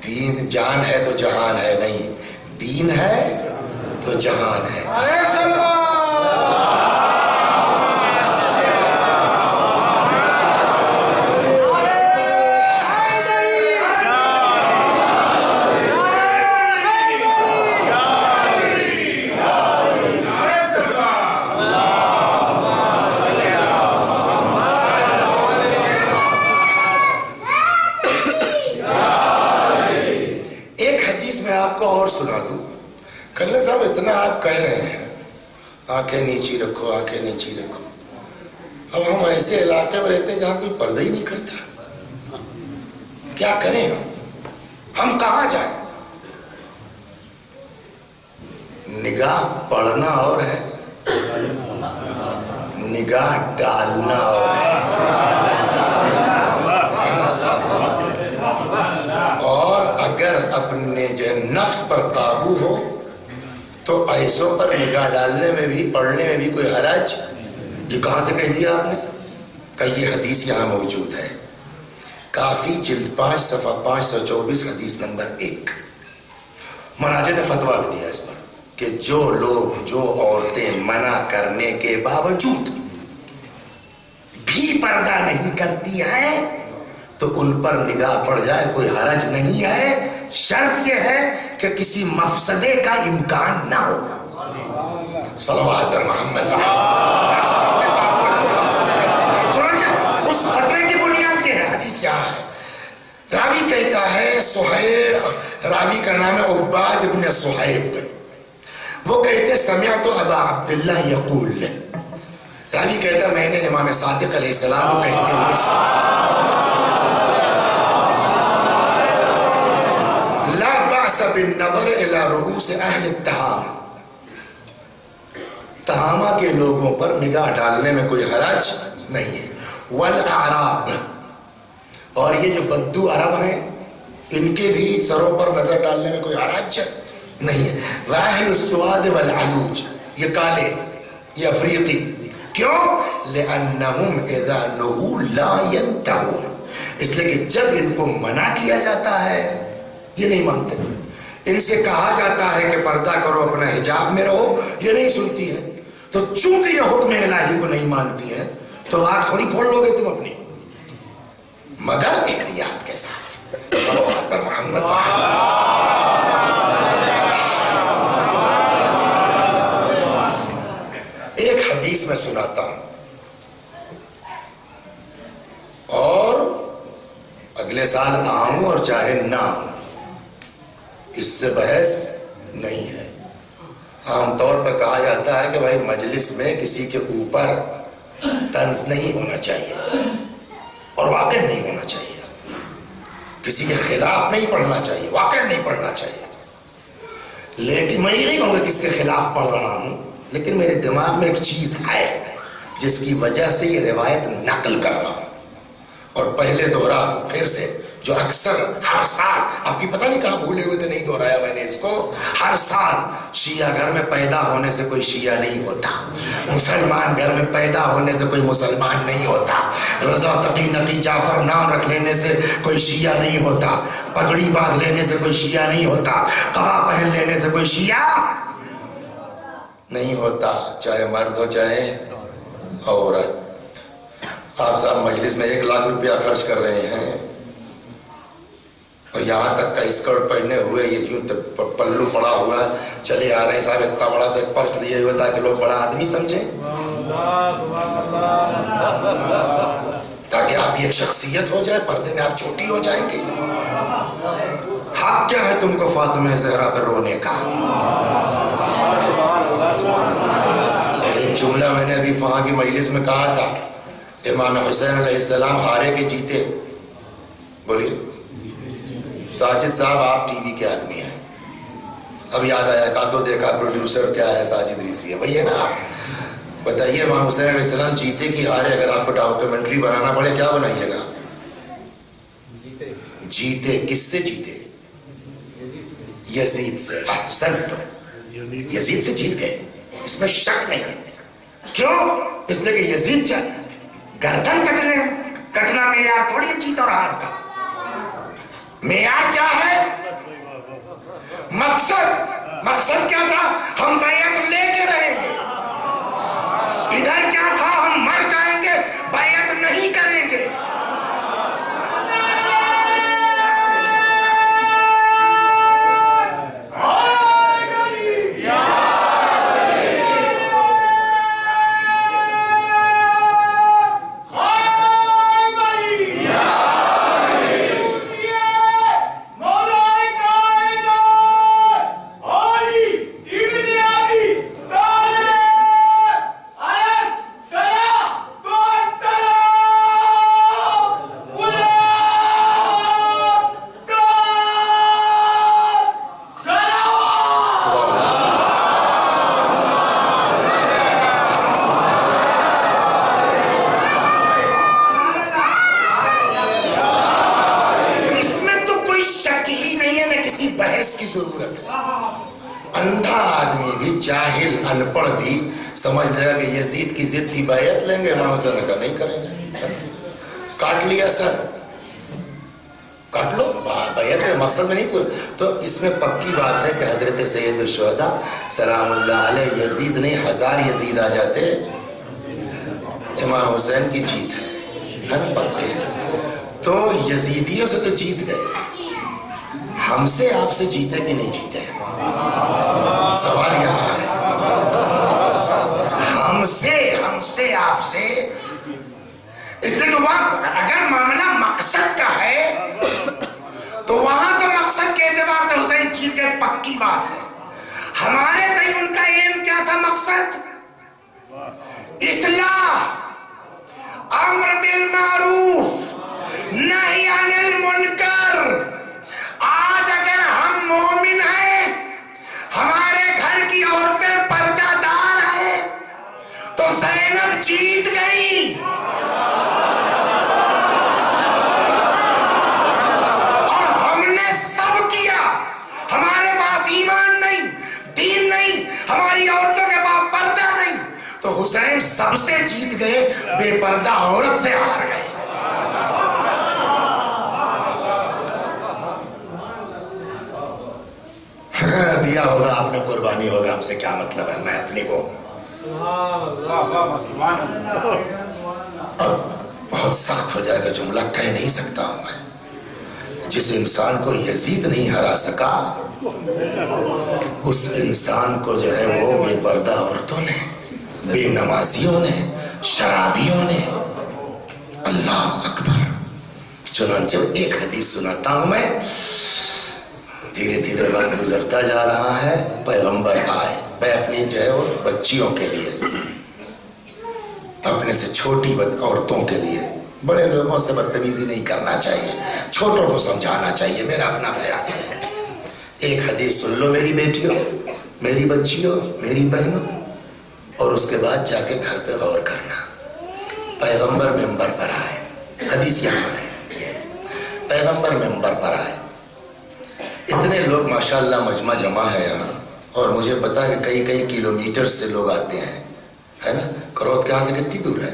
دین جان ہے تو جہان ہے نہیں، دین ہے تو جہان ہے. اور سنا دوں. کلے صاحب اتنا آپ کہہ رہے ہیں آنکھیں نیچی رکھو، آنکھیں نیچی رکھو. اب ہم ایسے علاقے میں رہتے ہیں جہاں کوئی پردہ ہی نہیں کرتا. کیا کریں ہم کہاں جائیں؟ نگاہ پڑھنا اور ہے، نگاہ ڈالنا اور ہے. اور اگر اپنے جو نفس پر قابو ہو تو ایسوں پر نگاہ ڈالنے میں بھی، پڑھنے میں بھی کوئی حرج. یہ کہاں سے کہہ دیا آپ نے؟ کہ یہ حدیث یہاں موجود ہے. کافی جلد 5 صفحہ 524 حدیث نمبر 1. مراجع نے فتویٰ بھی دیا اس پر کہ جو لوگ، جو عورتیں منع کرنے کے باوجود بھی پردہ نہیں کرتی ہیں تو ان پر نگاہ پڑ جائے، کوئی حرج نہیں ہے. شرط یہ ہے کہ کسی مفسدے کا امکان نہ ہو. صلوات پر محمد. چنانچہ اس فتوے کی بنیاد یہ ہے، حدیث کیا ہے؟ راوی کہتا ہے سہیب، راوی کا نام ہے عباد بن سہیب. وہ کہتے سمعت ابا عبداللہ یقول. راوی کہتا میں نے امام صادق علیہ السلام کو کہتے ہوئے سنا. لا بأس بالنظر الى رؤوس اہل التہام. تہامہ کے لوگوں پر نگاہ ڈالنے میں کوئی حرج نہیں ہے. والاعراب، اور یہ جو بدو عرب ہیں ان کے بھی سروں پر نظر ڈالنے میں کوئی حرج نہیں ہے. واہل السواد والعلوج، یہ کالے، یہ افریقی، کیوں؟ لأنہم اذا نہوا لا ینتہون، اس لیے کہ جب ان کو منع کیا جاتا ہے یہ نہیں مانتے، ان سے کہا جاتا ہے کہ پردہ کرو اپنا حجاب میں رہو یہ نہیں سنتی ہے، تو چونکہ یہ حکم الہی کو نہیں مانتی ہے تو آنکھ تھوڑی پھوڑ لو گے تم اپنی، مگر احتیاط کے ساتھ۔ صلوات پر محمد ایک حدیث میں سناتا ہوں اور اگلے سال آؤں اور چاہے نہ آؤں، اس سے بحث نہیں ہے۔ عام طور پہ کہا جاتا ہے کہ بھائی مجلس میں کسی کے اوپر طنز نہیں ہونا چاہیے اور واقع نہیں ہونا چاہیے، کسی کے خلاف نہیں پڑھنا چاہیے، واقع نہیں پڑھنا چاہیے۔ لیکن میں یہ نہیں کہوں گا کس کے خلاف پڑھ رہا ہوں، لیکن میرے دماغ میں ایک چیز ہے جس کی وجہ سے یہ روایت نقل کر رہا ہوں، اور پہلے دوہرا دوں پھر سے، جو اکثر ہر سال، آپ کی پتہ نہیں کہاں بھولے ہوئے تھے نہیں دوہرایا میں نے اس کو، ہر سال شیعہ گھر میں پیدا ہونے سے کوئی شیعہ نہیں ہوتا، مسلمان گھر میں پیدا ہونے سے کوئی مسلمان نہیں ہوتا، رضا تقی نقی جعفر نام رکھ لینے سے کوئی شیعہ نہیں ہوتا، پگڑی باندھ لینے سے کوئی شیعہ نہیں ہوتا، قبا پہن لینے سے کوئی شیعہ نہیں ہوتا، چاہے مرد ہو چاہے عورت۔ آپ صاحب مجلس میں 1 لاکھ روپیہ خرچ کر رہے ہیں اور یہاں تک کا اسکرٹ پہنے ہوئے یہ یوں پلو پڑا ہوا چلے آ رہے ہیں، صاحب اتنا بڑا سا پرس لیے ہوئے تاکہ لوگ بڑا آدمی سمجھیں، تاکہ آپ کی ایک شخصیت ہو جائے، پردے میں آپ چھوٹی ہو جائیں گے۔ حق کیا ہے تم کو فاطمہ زہرا پر رونے کا؟ ایک جملہ میں نے ابھی وہاں کی مجلس میں کہا تھا، امام حسین علیہ السلام ہارے کے جیتے، بولیے ساجد صاحب آپ ٹی وی کے آدمی ہیں، اب یاد آیا کادو دیکھا پروڈیوسر کیا ہے ساجد رضوی ہے، وہی ہے نا، بتائیے امام حسین علیہ السلام جیتے کہ ہارے؟ اگر آپ کو ڈاکیومنٹری بنانا پڑے کیا بنائیے گا؟ جیتے کس سے جیتے؟ یزید سے۔ احسنت، یزید سے جیت گئے، اس میں شک نہیں ہے۔ کیوں؟ اس لیے کہ یزید گردن کٹنا معیار تھوڑی جیت اور ہار کا، معیار کیا ہے؟ مقصد کیا تھا؟ ہم بیعت لے کے رہیں گے، ادھر کیا تھا؟ ہم مر جائیں گے، بیعت نہیں کریں گے۔ سمجھ لیا کہ یزید کی ضد کی بیعت لیں گے، امام حسین نے کہا نہیں کریں گے، کاٹ لیا سر، کاٹ لو، بیعت کے مقصد میں نہیں پورا۔ تو اس میں پکی بات ہے کہ حضرت سید الشہداء سلام اللہ علیہ یزید نہیں 1000 یزید آ جاتے، امام حسین کی جیت ہے نا پکے۔ تو یزیدیوں سے تو جیت گئے، ہم سے آپ سے جیتے کہ نہیں جیتے؟ سوال یہاں ہے، ہم سے آپ سے، اس لیے کہ اگر معاملہ مقصد کا ہے تو وہاں تو مقصد کے اعتبار سے حسین جیت گئے، پکی بات ہے۔ ہمارے تئیں ان کا ایم کیا تھا؟ مقصد اصلاح، امر بالمعروف، نہی عن المنکر۔ آج اگر ہم مومن ہیں، ہمارے گھر کی عورتیں پردہ دار ہیں، تو زینب جیت گئی، اور ہم نے سب کیا، ہمارے پاس ایمان نہیں، دین نہیں، ہماری عورتوں کے پاس پردہ نہیں، تو حسین سب سے جیت گئے، بے پردہ عورت سے ہار گئے۔ دیا ہوگا آپ نے، قربانی ہوگا، ہم سے کیا مطلب ہے، میں اپنی وہ ہوں۔ اب بہت سخت ہو جائے گا جملہ، کہہ نہیں سکتا ہوں میں۔ جس انسان کو یزید نہیں ہرا سکا، اس انسان کو جو ہے وہ بے پردہ عورتوں نے، بے نمازیوں نے، شرابیوں نے۔ اللہ اکبر۔ چنانچہ ایک حدیث سناتا ہوں میں، دھیرے دھیرے وقت گزرتا جا رہا ہے، پیغمبر آئے۔ میں اپنی جو ہے وہ بچیوں کے لیے، اپنے سے چھوٹی عورتوں کے لیے، بڑے لوگوں سے بدتمیزی نہیں کرنا چاہیے، چھوٹوں کو سمجھانا چاہیے، میرا اپنا خیال ہے۔ ایک حدیث سن لو میری بیٹیوں، میری بچیوں، میری بہنوں، اور اس کے بعد جا کے گھر پہ غور کرنا۔ پیغمبر منبر پر آئے، حدیث یہاں ہے، یہ پیغمبر منبر پر آئے۔ اتنے لوگ ماشاءاللہ مجمع جمع ہے یہاں، اور مجھے پتا ہے کہ کئی کئی کلومیٹر سے لوگ آتے ہیں، ہے نا؟ کروت کہاں سے کتنی دور ہے؟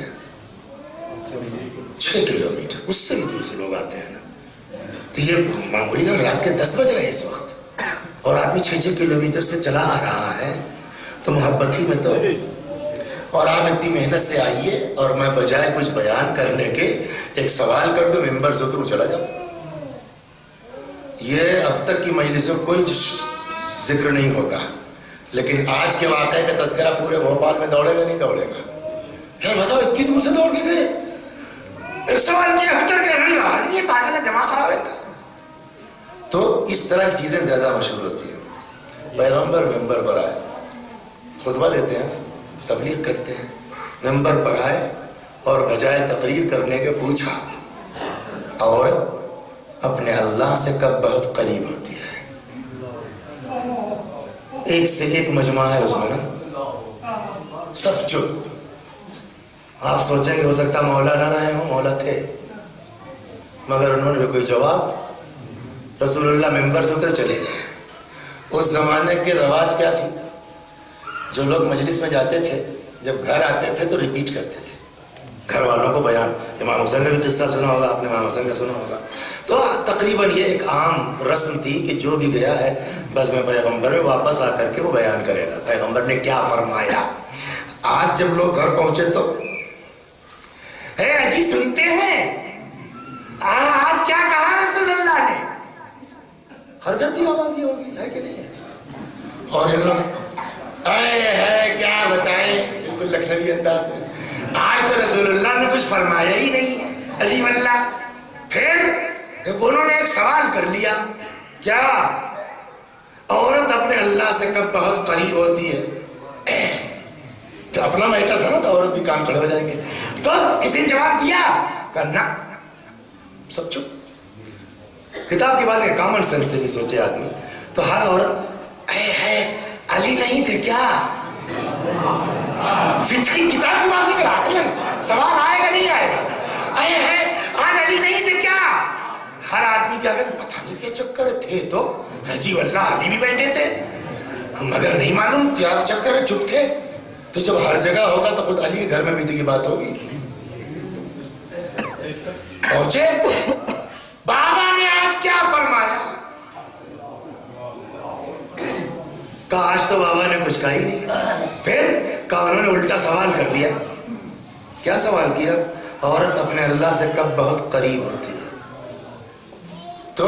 6 کلومیٹر، اس سے بھی دور سے لوگ آتے ہیں نا۔ تو یہ معمولی نا، رات کے 10 بج رہے ہیں اس وقت، اور آدمی 6 کلومیٹر سے چلا آ رہا ہے، تو محبت ہی میں تو۔ اور آپ اتنی محنت سے آئیے، اور میں بجائے کچھ بیان کرنے کے ایک سوال کر دو، ممبر سے اتروں چلا جاؤ۔ یہ اب تک کی مجلسوں کوئی ذکر نہیں ہوگا، لیکن آج کے واقعے کا تذکرہ پورے بھوپال میں دوڑے گا نہیں دوڑے گا؟ یار بتاؤ، اتنی دور سے دوڑ کے گئے، ایک سوال کیا ہٹر کے نہیں آدمی، یہ پاگل ہے، دماغ خراب ہے کا۔ تو اس طرح کی چیزیں زیادہ مشہور ہوتی ہیں۔ پیغمبر ممبر پر آئے، خطبہ دیتے ہیں، تبلیغ کرتے ہیں، ممبر پر آئے اور بجائے تقریر کرنے کے پوچھا، عورت اپنے اللہ سے کب بہت قریب ہوتی ہے؟ ایک سے ایک مجمع ہے اس میں نا، سب چپ۔ آپ سوچیں گے ہو سکتا مولا نہ رہے ہوں، مولا تھے، مگر انہوں نے بھی کوئی جواب۔ رسول اللہ ممبر سے اتر چلے گئے۔ اس زمانے کے رواج کیا تھی؟ جو لوگ مجلس میں جاتے تھے، جب گھر آتے تھے تو ریپیٹ کرتے تھے گھر والوں کو بیان۔ امام حسین نے بھی قصہ سنا ہوگا آپ نے، امام حسین کا سنا ہوگا۔ تو تقریباً یہ ایک عام رسم تھی کہ جو بھی گیا ہے بس میں پیغمبر میں واپس آ کر کے وہ بیان کرے گا، پیغمبر نے کیا فرمایا۔ آج جب لوگ گھر پہنچے تو جی سنتے ہیں آج کیا کہا رسول اللہ نے، ہر گھر کی آواز یہ ہوگی، ہے کہ نہیں ہے؟ اور یہ لوگ ہے کیا بتائیں، بالکل لکھنوی انداز میں، آج تو رسول اللہ نے کچھ فرمایا ہی نہیں، عجیب اللہ۔ پھر انہوں نے ایک سوال کر لیا، کیا عورت اپنے اللہ سے کب بہت قریب ہوتی ہے؟ تو اپنا میٹر تھا نا، تو عورت بھی کان کھڑے ہو جائیں گے۔ تو کسی نے جواب دیا؟ کرنا سب چپ۔ کتاب کی بات ہے، کامن سینس سے بھی سوچے آدمی، تو ہر عورت علی نہیں تھے کیا؟ فقہ کی کتاب کی بات نہیں کراتے ہیں، سوال آئے گا نہیں آئے گا، آج علی نہیں تھے کیا؟ ہر آدمی کیا کہتے، پتہ نہیں کیا چکر تھے، تو جی واللہ علی بھی بیٹھے تھے، مگر نہیں معلوم کیا چکر ہے، چپ تھے۔ تو جب ہر جگہ ہوگا تو خود علی کے گھر میں بھی تو یہ بات ہوگی۔ پہنچے، بابا نے آج کیا فرمایا؟ کہا آج تو بابا نے کچھ کہا ہی نہیں۔ پھر کہا انہوں نے الٹا سوال کر دیا۔ کیا سوال کیا؟ عورت اپنے اللہ سے کب بہت قریب ہوتی ہے؟ تو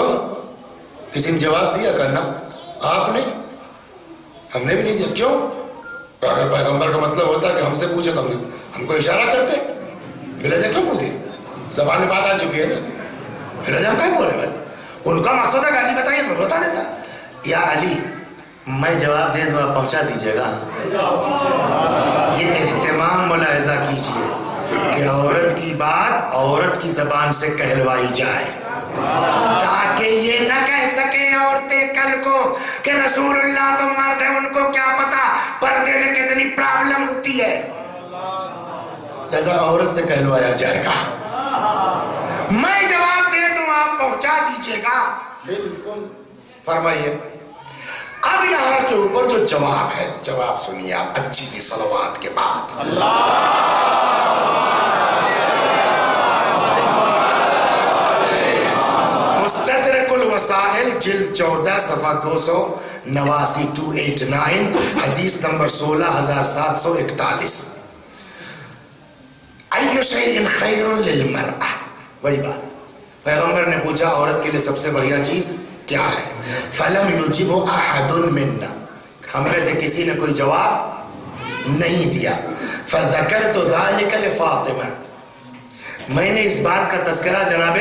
کسی نے جواب دیا؟ کرنا آپ نے، ہم نے بھی نہیں دیا۔ کیوں؟ اگر پیغمبر کا مطلب ہوتا کہ ہم سے پوچھے تو ہم کو اشارہ کرتے، بلا جا کیوں پوچھے؟ زبان میں بات آ چکی ہے نا، بلا جا کیوں بولے بھائی؟ ان کا مقصد ہے کہ علی بتائیے تو بتا دیتا، یا علی میں جواب دے دوں آپ پہنچا دیجیے گا۔ یہ اہتمام ملاحظہ کیجیے کہ عورت کی بات عورت کی زبان سے کہلوائی جائے، تاکہ یہ نہ کہہ سکیں عورتیں کل کو کہ رسول اللہ تو مرد ہے، ان کو کیا پتا پردے میں کتنی پرابلم ہوتی ہے۔ لہذا عورت سے کہلوایا جائے گا، میں جواب دے دوں آپ پہنچا دیجیے گا۔ بالکل، فرمائیے اب یہاں کے اوپر جو جواب ہے، جواب سنیے آپ اچھی سی صلوات کے بعد۔ مستدرک الوسائل جلد 14 صفحہ 289 289 حدیث نمبر 16741۔ ایُّ شیء خیر للمرأة، وہی بات پیغمبر نے پوچھا عورت کے لیے سب سے بڑھیا چیز کیا ہے؟ فلم یجب احد منا، ہم میں سے کسی نے کوئی جواب نہیں دیا۔ فذکرت ذلک لفاطمہ، میں نے اس بات کا تذکرہ جناب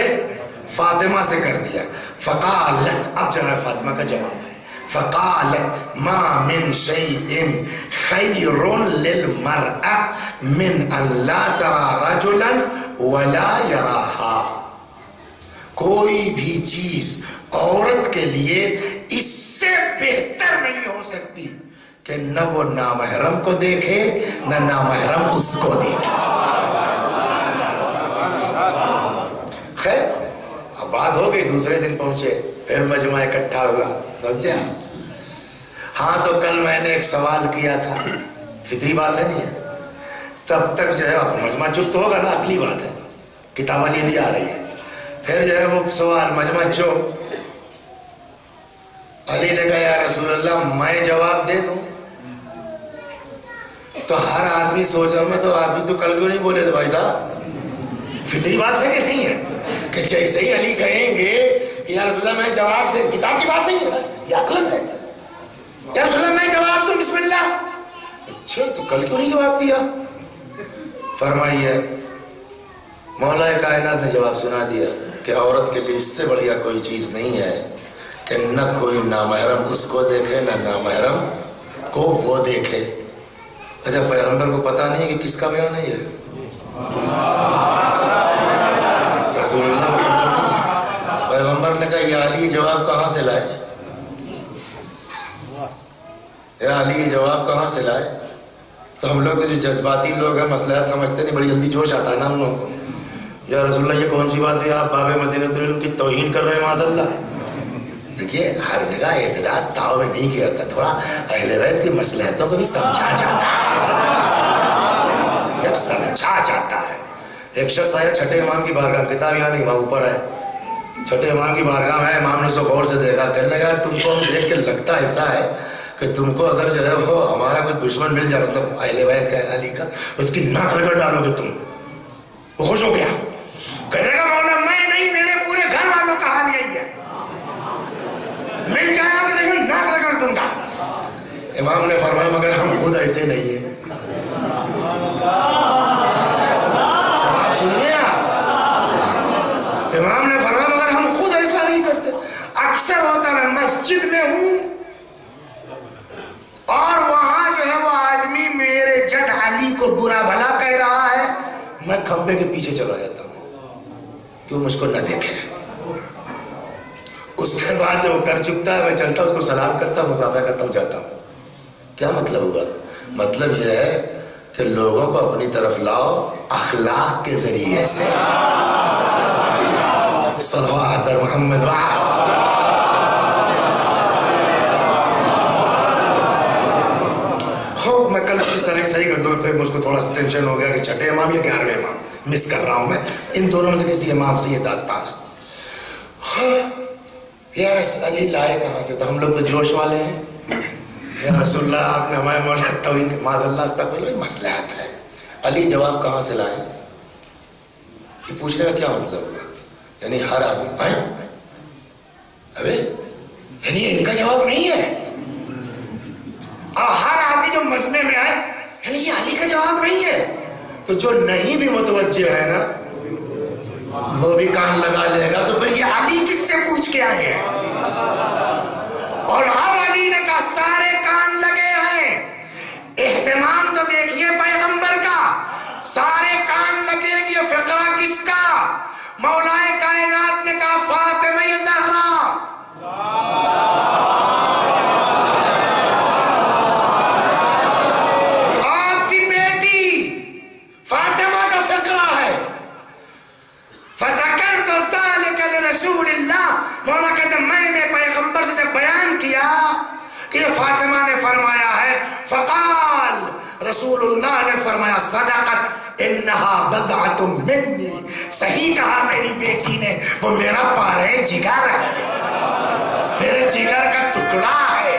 فاطمہ سے کر دیا۔ فقالت، اب جناب فاطمہ کا جواب ہے، فقالت ما من شیء خیر للمرأة من ان لا ترى رجلا ولا یراہا، کوئی بھی چیز عورت کے لیے اس سے بہتر نہیں ہو سکتی کہ نہ وہ نامحرم کو دیکھے نہ نامحرم اس کو دیکھے۔ خیر اب بات ہو گئی، دوسرے دن پہنچے، پھر مجمع اکٹھا ہوا، سمجھے؟ ہاں تو کل میں نے ایک سوال کیا تھا، فطری بات ہے نہیں ہے، تب تک جو ہے مجمع چپ تو ہوگا نا، اگلی بات ہے، کتاب علی بھی آ رہی ہے، پھر جو ہے وہ سوال مجمع چپ۔ علی نے کہا یا رسول اللہ میں جواب دے دوں؟ تو ہر آدمی سوچ رہا میں تو آپ بھی تو کل کیوں نہیں بولے تھے بھائی صاحب؟ فطری بات ہے کہ نہیں ہے کہ جیسے ہی علی کہیں گے کہ یا رسول اللہ میں جواب دے، کتاب کی بات نہیں ہے یہ عقل ہے، یا رسول اللہ میں جواب دوں بسم اللہ، اچھا تو کل کیوں نہیں جواب دیا؟ فرمائیے مولا کائنات نے جواب سنا دیا کہ عورت کے لیے اس سے بڑھیا کوئی چیز نہیں ہے کہ نہ کوئی نامحرم اس کو دیکھے نہ نامحرم کو وہ دیکھے۔ اچھا پیغمبر کو پتا نہیں ہے کہ کس کا بیان ہے یہ؟ رسول اللہ کو پتا نہیں۔ پیغمبر نے کہا یا علی جواب کہاں سے لائے؟ یا علی جواب کہاں سے لائے؟ تو ہم لوگ تو جو جذباتی لوگ ہیں مصلحت سمجھتے نہیں، بڑی جلدی جوش آتا ہے نا ہم لوگوں کو، یا رسول اللہ یہ کون سی بات ہے، آپ باب مدینۃ العلم کی توہین کر رہے ہیں معاذ اللہ۔ دیکھیے ہر جگہ اعتراض تاؤ میں نہیں کیا جاتا، تھوڑا اہل بیت کی مصلحتوں کو بھی سمجھا جاتا ہے، جب سمجھا جاتا ہے۔ ایک شخص آیا چھٹے امام کی بارگاہ، کتاب یہاں نہیں وہاں اوپر ہے، چھٹے امام کی بارگاہ میں امام نے اسے غور سے دیکھا، کہنے لگا تم کو ہم دیکھ کے لگتا ایسا ہے کہ تم کو اگر جو ہے وہ ہمارا کوئی دشمن مل جائے، مطلب اہل بیت کا علی کا، اس کی ناک رگڑ ڈالو گے تم۔ وہ خوش ہو گیا، کہنے لگا مولا میں نہیں میرے پورے گھر والوں کا حال یہی ہے، مل جائے آپ دیکھو ناک رگڑ دوں گا۔ امام نے فرمایا مگر ہم خود ایسے نہیں ہیں۔ جواب سنیے آپ، امام نے فرمایا مگر ہم خود ایسا نہیں کرتے۔ اکثر ہوتا میں مسجد میں ہوں اور وہاں جو ہے وہ آدمی میرے جد علی کو برا بھلا کہہ رہا ہے، میں کھمبے کے پیچھے چلا جاتا ہوں کہ وہ مجھ کو نہ دیکھے۔ اس کے بعد جب وہ کر چکتا ہے میں چلتا ہوں، اس کو سلام کرتا ہوں، مصافحہ کرتا ہوں، جاتا ہوں۔ کیا مطلب ہوا؟ مطلب یہ ہے کہ لوگوں کو اپنی طرف لاؤ اخلاق کے ذریعے سے۔ صلوات بر محمد میں کل اس صحیح کر دوں، پھر مجھ کو تھوڑا ٹینشن ہو گیا کہ چھٹے امام یا 11ویں امام مس کر رہا ہوں میں، ان دونوں میں سے کسی امام سے یہ داستان ہے۔ یا رسول علی لائے کہاں سے؟ تو ہم لوگ تو جوش والے ہیں، یا رسول اللہ آپ نے ہمارے مولا توہین معاذ اللہ استغفر مصلحت ہے۔ علی جواب کہاں سے لائے؟ یہ پوچھنے کا کیا مطلب ہوا؟ یعنی ہر آدمی ابے یعنی ان کا جواب نہیں ہے، اور ہر آدمی جو مجمع میں آئے یعنی یہ علی کا جواب نہیں ہے، تو جو نہیں بھی متوجہ ہے نا وہ بھی کان لگا لے گا، تو پھر یہ علی کس سے پوچھ کے آئے ہیں؟ اور اب علی نے کہا سارے کان لگے ہیں، اہتمام تو دیکھیے پیغمبر کا، سارے کان لگے کہ یہ فقرہ کس کا؟ مولا کائنات نے کہا فاطمہ زہرا۔ آپ کی بیٹی فاطمہ کا فقرہ ہے۔ فذکرت ذلک لرسول اللہ، مولا کہتا میں نے پیغمبر سے جب بیان کیا کہ یہ فاطمہ نے فرمایا ہے. فقال رسول اللہ نے فرمایا صدقت انہا بضعۃ منی، صحیح کہا میری بیٹی نے، وہ میرا پارے جگر ہے، میرے جگر کا ٹکڑا ہے.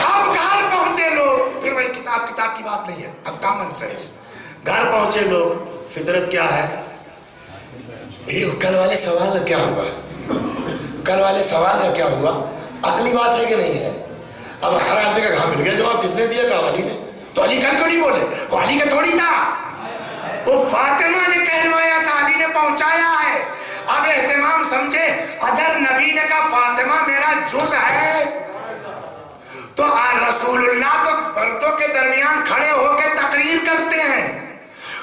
اب گھر پہنچے لوگ، پھر وہی کتاب کی بات نہیں ہے، اب کامن سینس. گھر پہنچے لوگ، فطرت کیا ہے؟ کل والے سوال کا کیا ہوا؟ کل والے سوال کا کیا ہوا؟ عقلی بات ہے کہ نہیں ہے؟ اب ہر آدمی کا کہاں مل گیا جواب، کس نے دیا؟ کہا علی نے. تو علی کل کیوں نہیں بولے؟ وہ علی کا تھوڑی تھا، وہ فاطمہ نے کہلوایا تھا، علی نے پہنچایا ہے. اب اہتمام سمجھے، اگر نبی نے کہا فاطمہ میرا جز ہے تو رسول اللہ تو پردوں کے درمیان کھڑے ہو کے تقریر کرتے ہیں.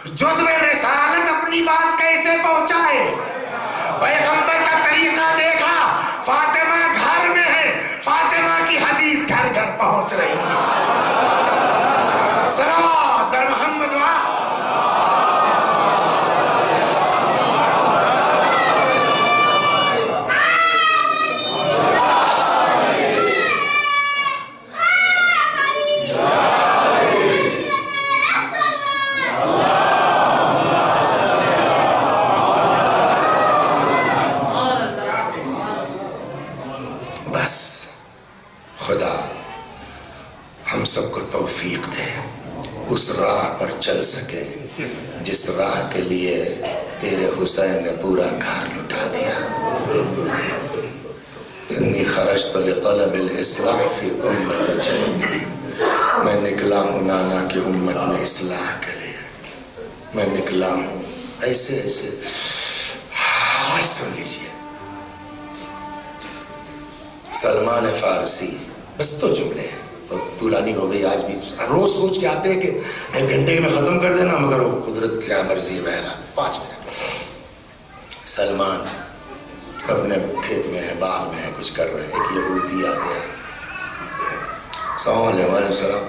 جز میں رسالت اپنی بات کیسے پہنچائے؟ پیغمبر کا طریقہ دیکھا، فاطمہ گھر میں ہے، فاطمہ کی حدیث گھر گھر پہنچ رہی ہے. صلوات بر محمد و سب کو توفیق دے اس راہ پر چل سکے جس راہ کے لیے تیرے حسین نے پورا گھر لٹا دیا. انی خرجت لطلب الاصلاح فی امت جنبی، میں نکلا ہوں نانا کی امت میں اصلاح کے لیے، میں نکلا ہوں. ایسے ایسے سن لیجئے سلمان فارسی، بس تو جملے ہیں، طولانی ہو گئی. آج بھی روز سوچ کے آتے ہیں کہ 1 گھنٹے میں ختم کر دینا، مگر وہ قدرت کیا مرضی ہے. بہرحال 5 منٹ. سلمان اپنے کھیت میں ہے، باغ میں ہے، کچھ کر رہے ہیں. ایک یہودی آ گیا. السلام علیکم. وعلیکم السلام.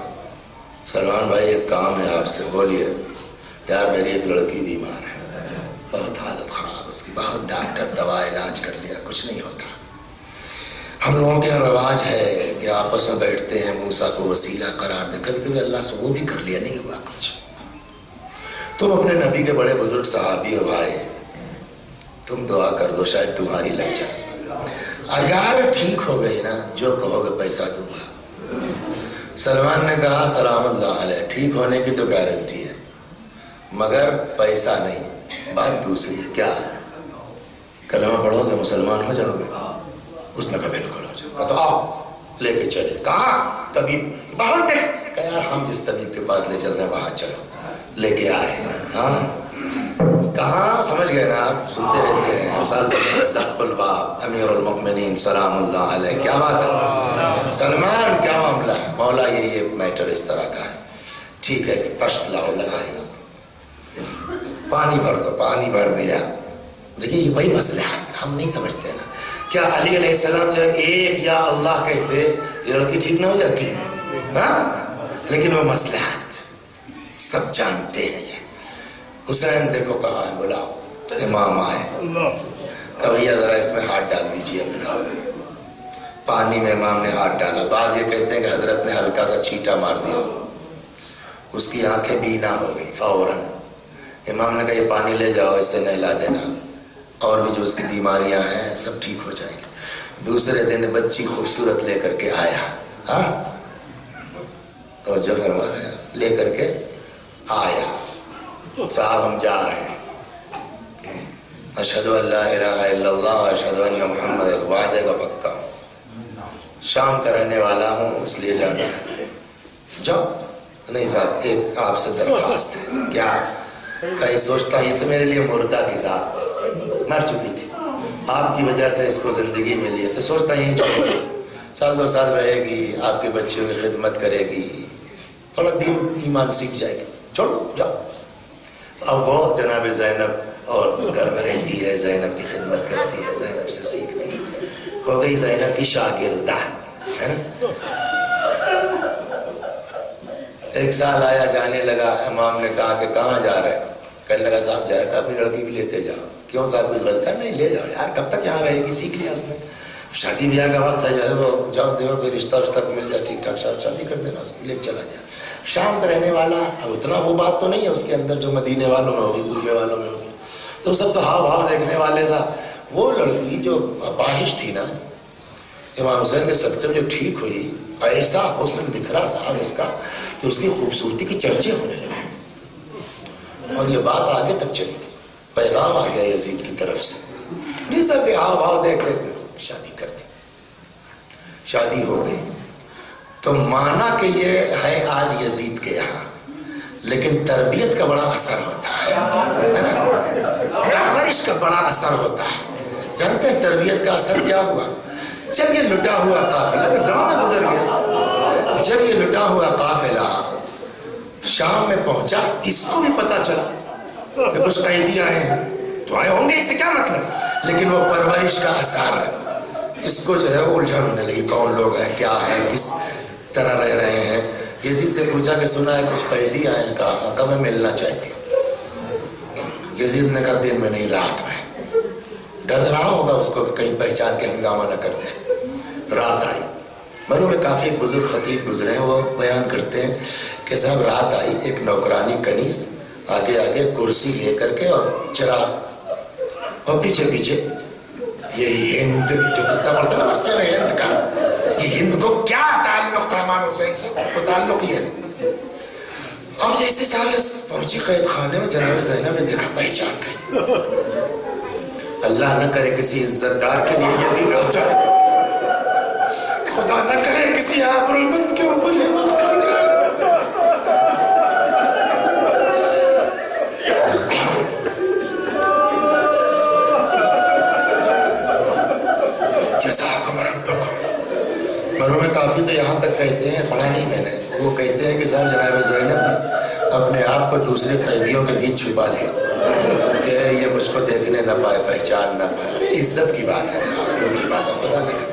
سلمان بھائی ایک کام ہے آپ سے. بولیے. یار میری ایک لڑکی بیمار ہے، بہت حالت خراب، اس کی بہت ڈاکٹر دوا علاج کر لیا، کچھ نہیں ہوتا. ہم لوگوں کے رواج ہے کہ آپس میں بیٹھتے ہیں، موسیٰ کو وسیلہ قرار دے، کبھی کبھی اللہ سے وہ بھی کر لیا، نہیں ہوا کچھ. تم اپنے نبی کے بڑے بزرگ صحابی ہو بھائی، تم دعا کر دو، شاید تمہاری لگ جائے. اگر ٹھیک ہو گئی نا، جو کہو گے پیسہ دوں گا. سلمان نے کہا سلام اللہ علیہ، ٹھیک ہونے کی تو گارنٹی ہے مگر پیسہ نہیں. بات دوسری ہے. کیا کلمہ پڑھو گے مسلمان ہو جاؤ گے؟ اس نے کہا بالکل ہو جاؤ. تو آؤ لے کے چلے. کہاں؟ طبیب. بہت دیکھ کہ یار ہم جس طبیب کے پاس لے چل رہے ہیں وہاں چلو. لے کے آئے. ہاں کہاں؟ سمجھ گئے نا آپ، سنتے رہتے ہیں ہر سال. دخل الباب امیر المؤمنین سلام اللہ علیہ. کیا بات ہے سلمان، کیا معاملہ ہے؟ مولا یہ میٹر اس طرح کا ہے. ٹھیک ہے تشت لاؤ، لگائے گا. پانی بھر دو. پانی بھر دیا. دیکھیے یہ وہی مصلحت ہم نہیں سمجھتے نا. کیا علی علیہ السلام جو ایک یا اللہ کہتے یہ لڑکی ٹھیک نہ ہو جاتی؟ ہاں، لیکن وہ مصلحت سب جانتے ہیں. یہ حسین دیکھو کہاں ہے، بلاؤ. امام آئے. کہ بھیا ذرا اس میں ہاتھ ڈال دیجیے اپنا. پانی میں امام نے ہاتھ ڈالا. بعض یہ کہتے ہیں کہ حضرت نے ہلکا سا چھینٹا مار دیا، اس کی آنکھیں بینا ہو گئی فوراً. امام نے کہا یہ پانی لے جاؤ، اس سے نہلا دینا، اور بھی جو اس کی بیماریاں ہیں سب ٹھیک ہو جائیں گے. دوسرے دن بچی خوبصورت لے کر کے آیا. ہاں توجہ فرما رہے ہیں، لے کر کے آیا. صاحب ہم جا رہے ہیں، اشہد ان لا الہ الا اللہ اشہد ان محمد، وعدے کا پکا ہوں، شام کا رہنے والا ہوں اس لیے جانا ہے. جاؤ. نہیں صاحب ایک آپ سے درخواست ہے. کیا؟ کہیں سوچتا یہ تو میرے لیے مردہ تھی صاحب، مر چکی تھی، آپ کی وجہ سے اس کو زندگی ملی ہے، تو سوچتا یہیں چھوڑ 1-2 سال رہے گی، آپ کے بچوں کی خدمت کرے گی، تھوڑا دین ایمان سیکھ جائے گی، چھوڑو جاؤ. اب وہ جناب زینب اور گھر میں رہتی ہے، زینب کی خدمت کرتی ہے، زینب سے سیکھتی ہے، ہو گئی زینب کی شاگردہ ہے نا. 1 سال آیا، جانے لگا. امام نے کہا کہ کہاں جا رہے؟ کہنے لگا صاحب ظاہر تھا اپنی لڑکی بھی لیتے جاؤ. کیوں صاحب کچھ غلط ہے؟ نہیں لے جاؤ یار, کب تک یہاں رہے گی, سیکھ لیا اس نے. شادی بیاہ کا وقت ہے, جو ہے وہ جب دیکھو کوئی رشتہ وشتہ مل جائے ٹھیک ٹھاک شادی کر دینا, اس کو لے چلا گیا. شام کا رہنے والا, اب اتنا وہ بات تو نہیں ہے اس کے اندر جو مدینے والوں میں ہوگی, کوفے والوں میں ہوگی, تو سب تو ہاؤ بھاؤ دیکھنے والے سا. وہ لڑکی جو اپاہج تھی نا, امام حسین کے صدقے میں جو ٹھیک ہوئی, ایسا حسن دکھ رہا صاحب اس کا کہ اس کی خوبصورتی کے چرچے ہونے لگے. اور یہ بات آگے تک چلی گئی, پیغام آ گیا یزید کی طرف سے. یہ سب ہاؤ بھاؤ دیکھ کے شادی کر دی. شادی ہو گئی تو مانا کہ یہ ہے آج یزید کے یہاں, لیکن تربیت کا بڑا اثر ہوتا ہے نا, پرورش کا بڑا اثر ہوتا ہے. جانتے ہیں تربیت کا اثر کیا ہوا؟ جب یہ لٹا ہوا قافلہ, زمانہ گزر گیا, جب یہ لٹا ہوا قافلہ شام میں پہنچا, اس کو بھی پتا چلا کہ کچھ قیدی آئے ہیں, تو آئے ہوں گے, اس سے کیا مطلب, لیکن وہ پرورش کا اثر اس کو جو ہے وہ الجھن ہونے لگی, کون لوگ ہیں, کیا ہے, کس طرح رہ رہے ہیں. یزید سے پوچھا کہ سنا ہے کچھ قیدی آئے ہیں, کہا کب میں ملنا چاہتی ہوں. یزید نے کہا دن میں نہیں, رات میں. ڈر رہا ہوگا اس کو کہ کہیں پہچان کے ہنگامہ نہ کر دیں. رات آئی. مروں میں کافی بزرگ خطیب گزرے ہیں, وہ بیان کرتے ہیں کہ صاحب رات آئی, ایک نوکرانی کنیز آگے آگے کرسی لے کر کے اور چراغ, اور پیچھے پیچھے یہ ہند جو قصہ پڑھتا ہے نا ہند کا, یہ ہند کو کیا تعلق تھا امام حسین سے, وہ تعلق یہ ہے. اب جیسے صاحب پہنچی قید خانے میں, جناب زینب نے دیکھا, پہچان گئی. اللہ نہ کرے کسی عزت دار کے لیے یہ دن آ جائے, خدا نہ کرے کسی آبرومند کے اوپر یہ وقت آ جائے. جزاکم ربکم. مروں میں کافی تو یہاں تک کہتے ہیں, پڑھا نہیں میں نے, وہ کہتے ہیں کہ صاحب جناب زینب نے اپنے آپ کو دوسرے قیدیوں کے بیچ چھپا لیا کہ یہ مجھ کو دیکھنے نہ پائے, پہچان نہ پائے. عزت کی بات ہے, آخروں کی بات ہے, پتا نہیں.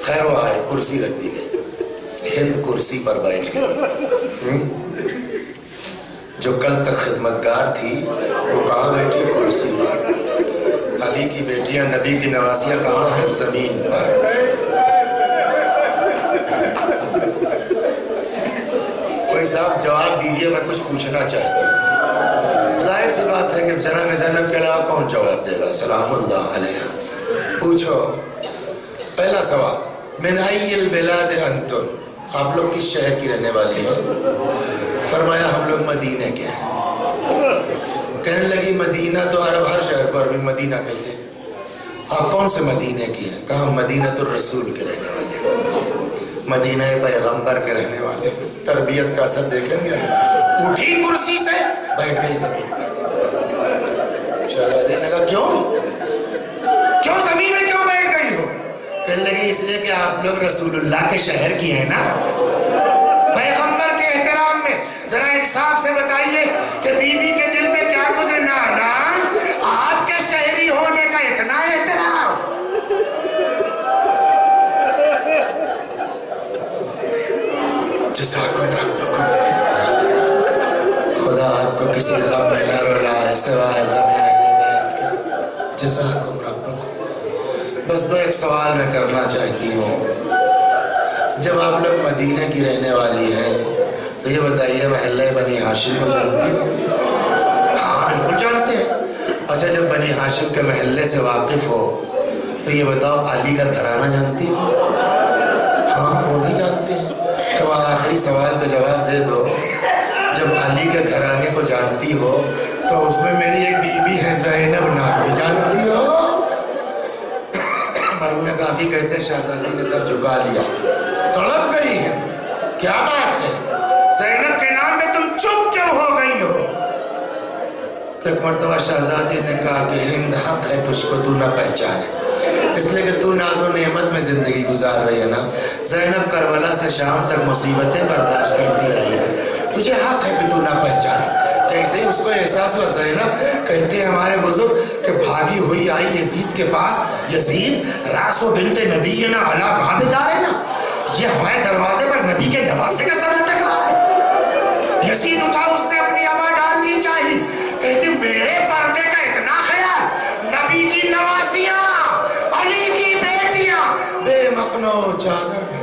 خیر وہ آئے, کرسی رکھ دی گئی, ہند کرسی پر بیٹھ گئی. جو کل تک خدمتگار تھی وہ کہاں بیٹھی؟ کرسی پر. علی کی بیٹیاں, نبی کی نواسیاں کہاں ہیں؟ زمین پر. کوئی صاحب جواب دیجئے, میں کچھ پوچھنا چاہتی ہوں. ظاہر سی بات ہے کہ جناب زینب کے علاوہ کون جواب دے گا؟ سلام اللہ علیہ. پوچھو. پہلا سوال, من ای البلاد انتم, آپ لوگ کس شہر کی رہنے والی ہیں؟ فرمایا ہم لوگ مدینہ کے ہیں. کہنے لگی مدینہ تو عرب ہر شہر پر بھی مدینہ کہتے ہیں, آپ کون سے مدینہ کی ہیں؟ کہا مدینۃ الرسول کے رہنے والے ہیں, مدینہ پیغمبر کے رہنے والے. تربیت کا اثر دیکھیں گے. اٹھی کرسی سے, بیٹھ گئی زمین پر. شہزادی نے کہا کیوں زمین میں کیوں بیٹھ گئی ہو؟ کہنے لگی اس لیے کہ آپ لوگ رسول اللہ کے شہر کی ہیں نا, پیغمبر کے احترام میں. ذرا انصاف سے بتائیے کہ بی بی کے دل میں کیا گزرنا نا, آپ کے شہری ہونے کا اتنا احترام. جزاکم ربکم. خدا آپ کو کسی غم میں نہ رلائے سوائے غم اہل بیت کے. جزاکم ربکم. بس دو ایک سوال میں کرنا چاہتی ہوں. جب آپ لوگ مدینہ کی رہنے والی ہیں تو یہ بتائیے محلہ بنی ہاشم کو جانتی ہیں؟ ہاں بالکل جانتے ہیں. اچھا جب بنی ہاشم کے محلے سے واقف ہو تو یہ بتاؤ علی کا گھرانہ جانتی ہو؟ ہاں وہ بھی جانتے ہیں. تو آخری سوال کا جواب دے دو. جب علی کے گھرانے کو جانتی ہو تو اس میں میری ایک بیوی ہے زینب نام کی, جانتی ہو؟ مرحوم کافی کہتے ہیں شہزادی نے سر جھکا لیا, تڑپ گئی ہے. کیا بات ہے, زینب کے نام میں تم چپ کیوں ہو گئی ہو؟ ایک مرتبہ شہزادی نے کہا کہ ہند حق ہے تجھ کو تو نہ پہچانے, اس لیے کہ تو ناز و نعمت میں زندگی گزار رہی ہے نا. زینب کربلا سے شام تک مصیبتیں برداشت کرتی رہی ہے, تجھے حق ہے کہ تو نہ پہچانے. جیسے ہی اس کو احساس ہوا, زینب کہتے ہیں ہمارے بزرگ کہ بھاگی ہوئی آئی یزید کے پاس. یزید راس و بنت نبی نا علا کہاں پہ جا رہے نا, یہ ہمارے دروازے پر نبی کے نواسے کا سر لٹک رہا ہے. یزید اٹھا, اس نے اپنی آواز ڈالنی چاہیے. کہتے اپنا چادر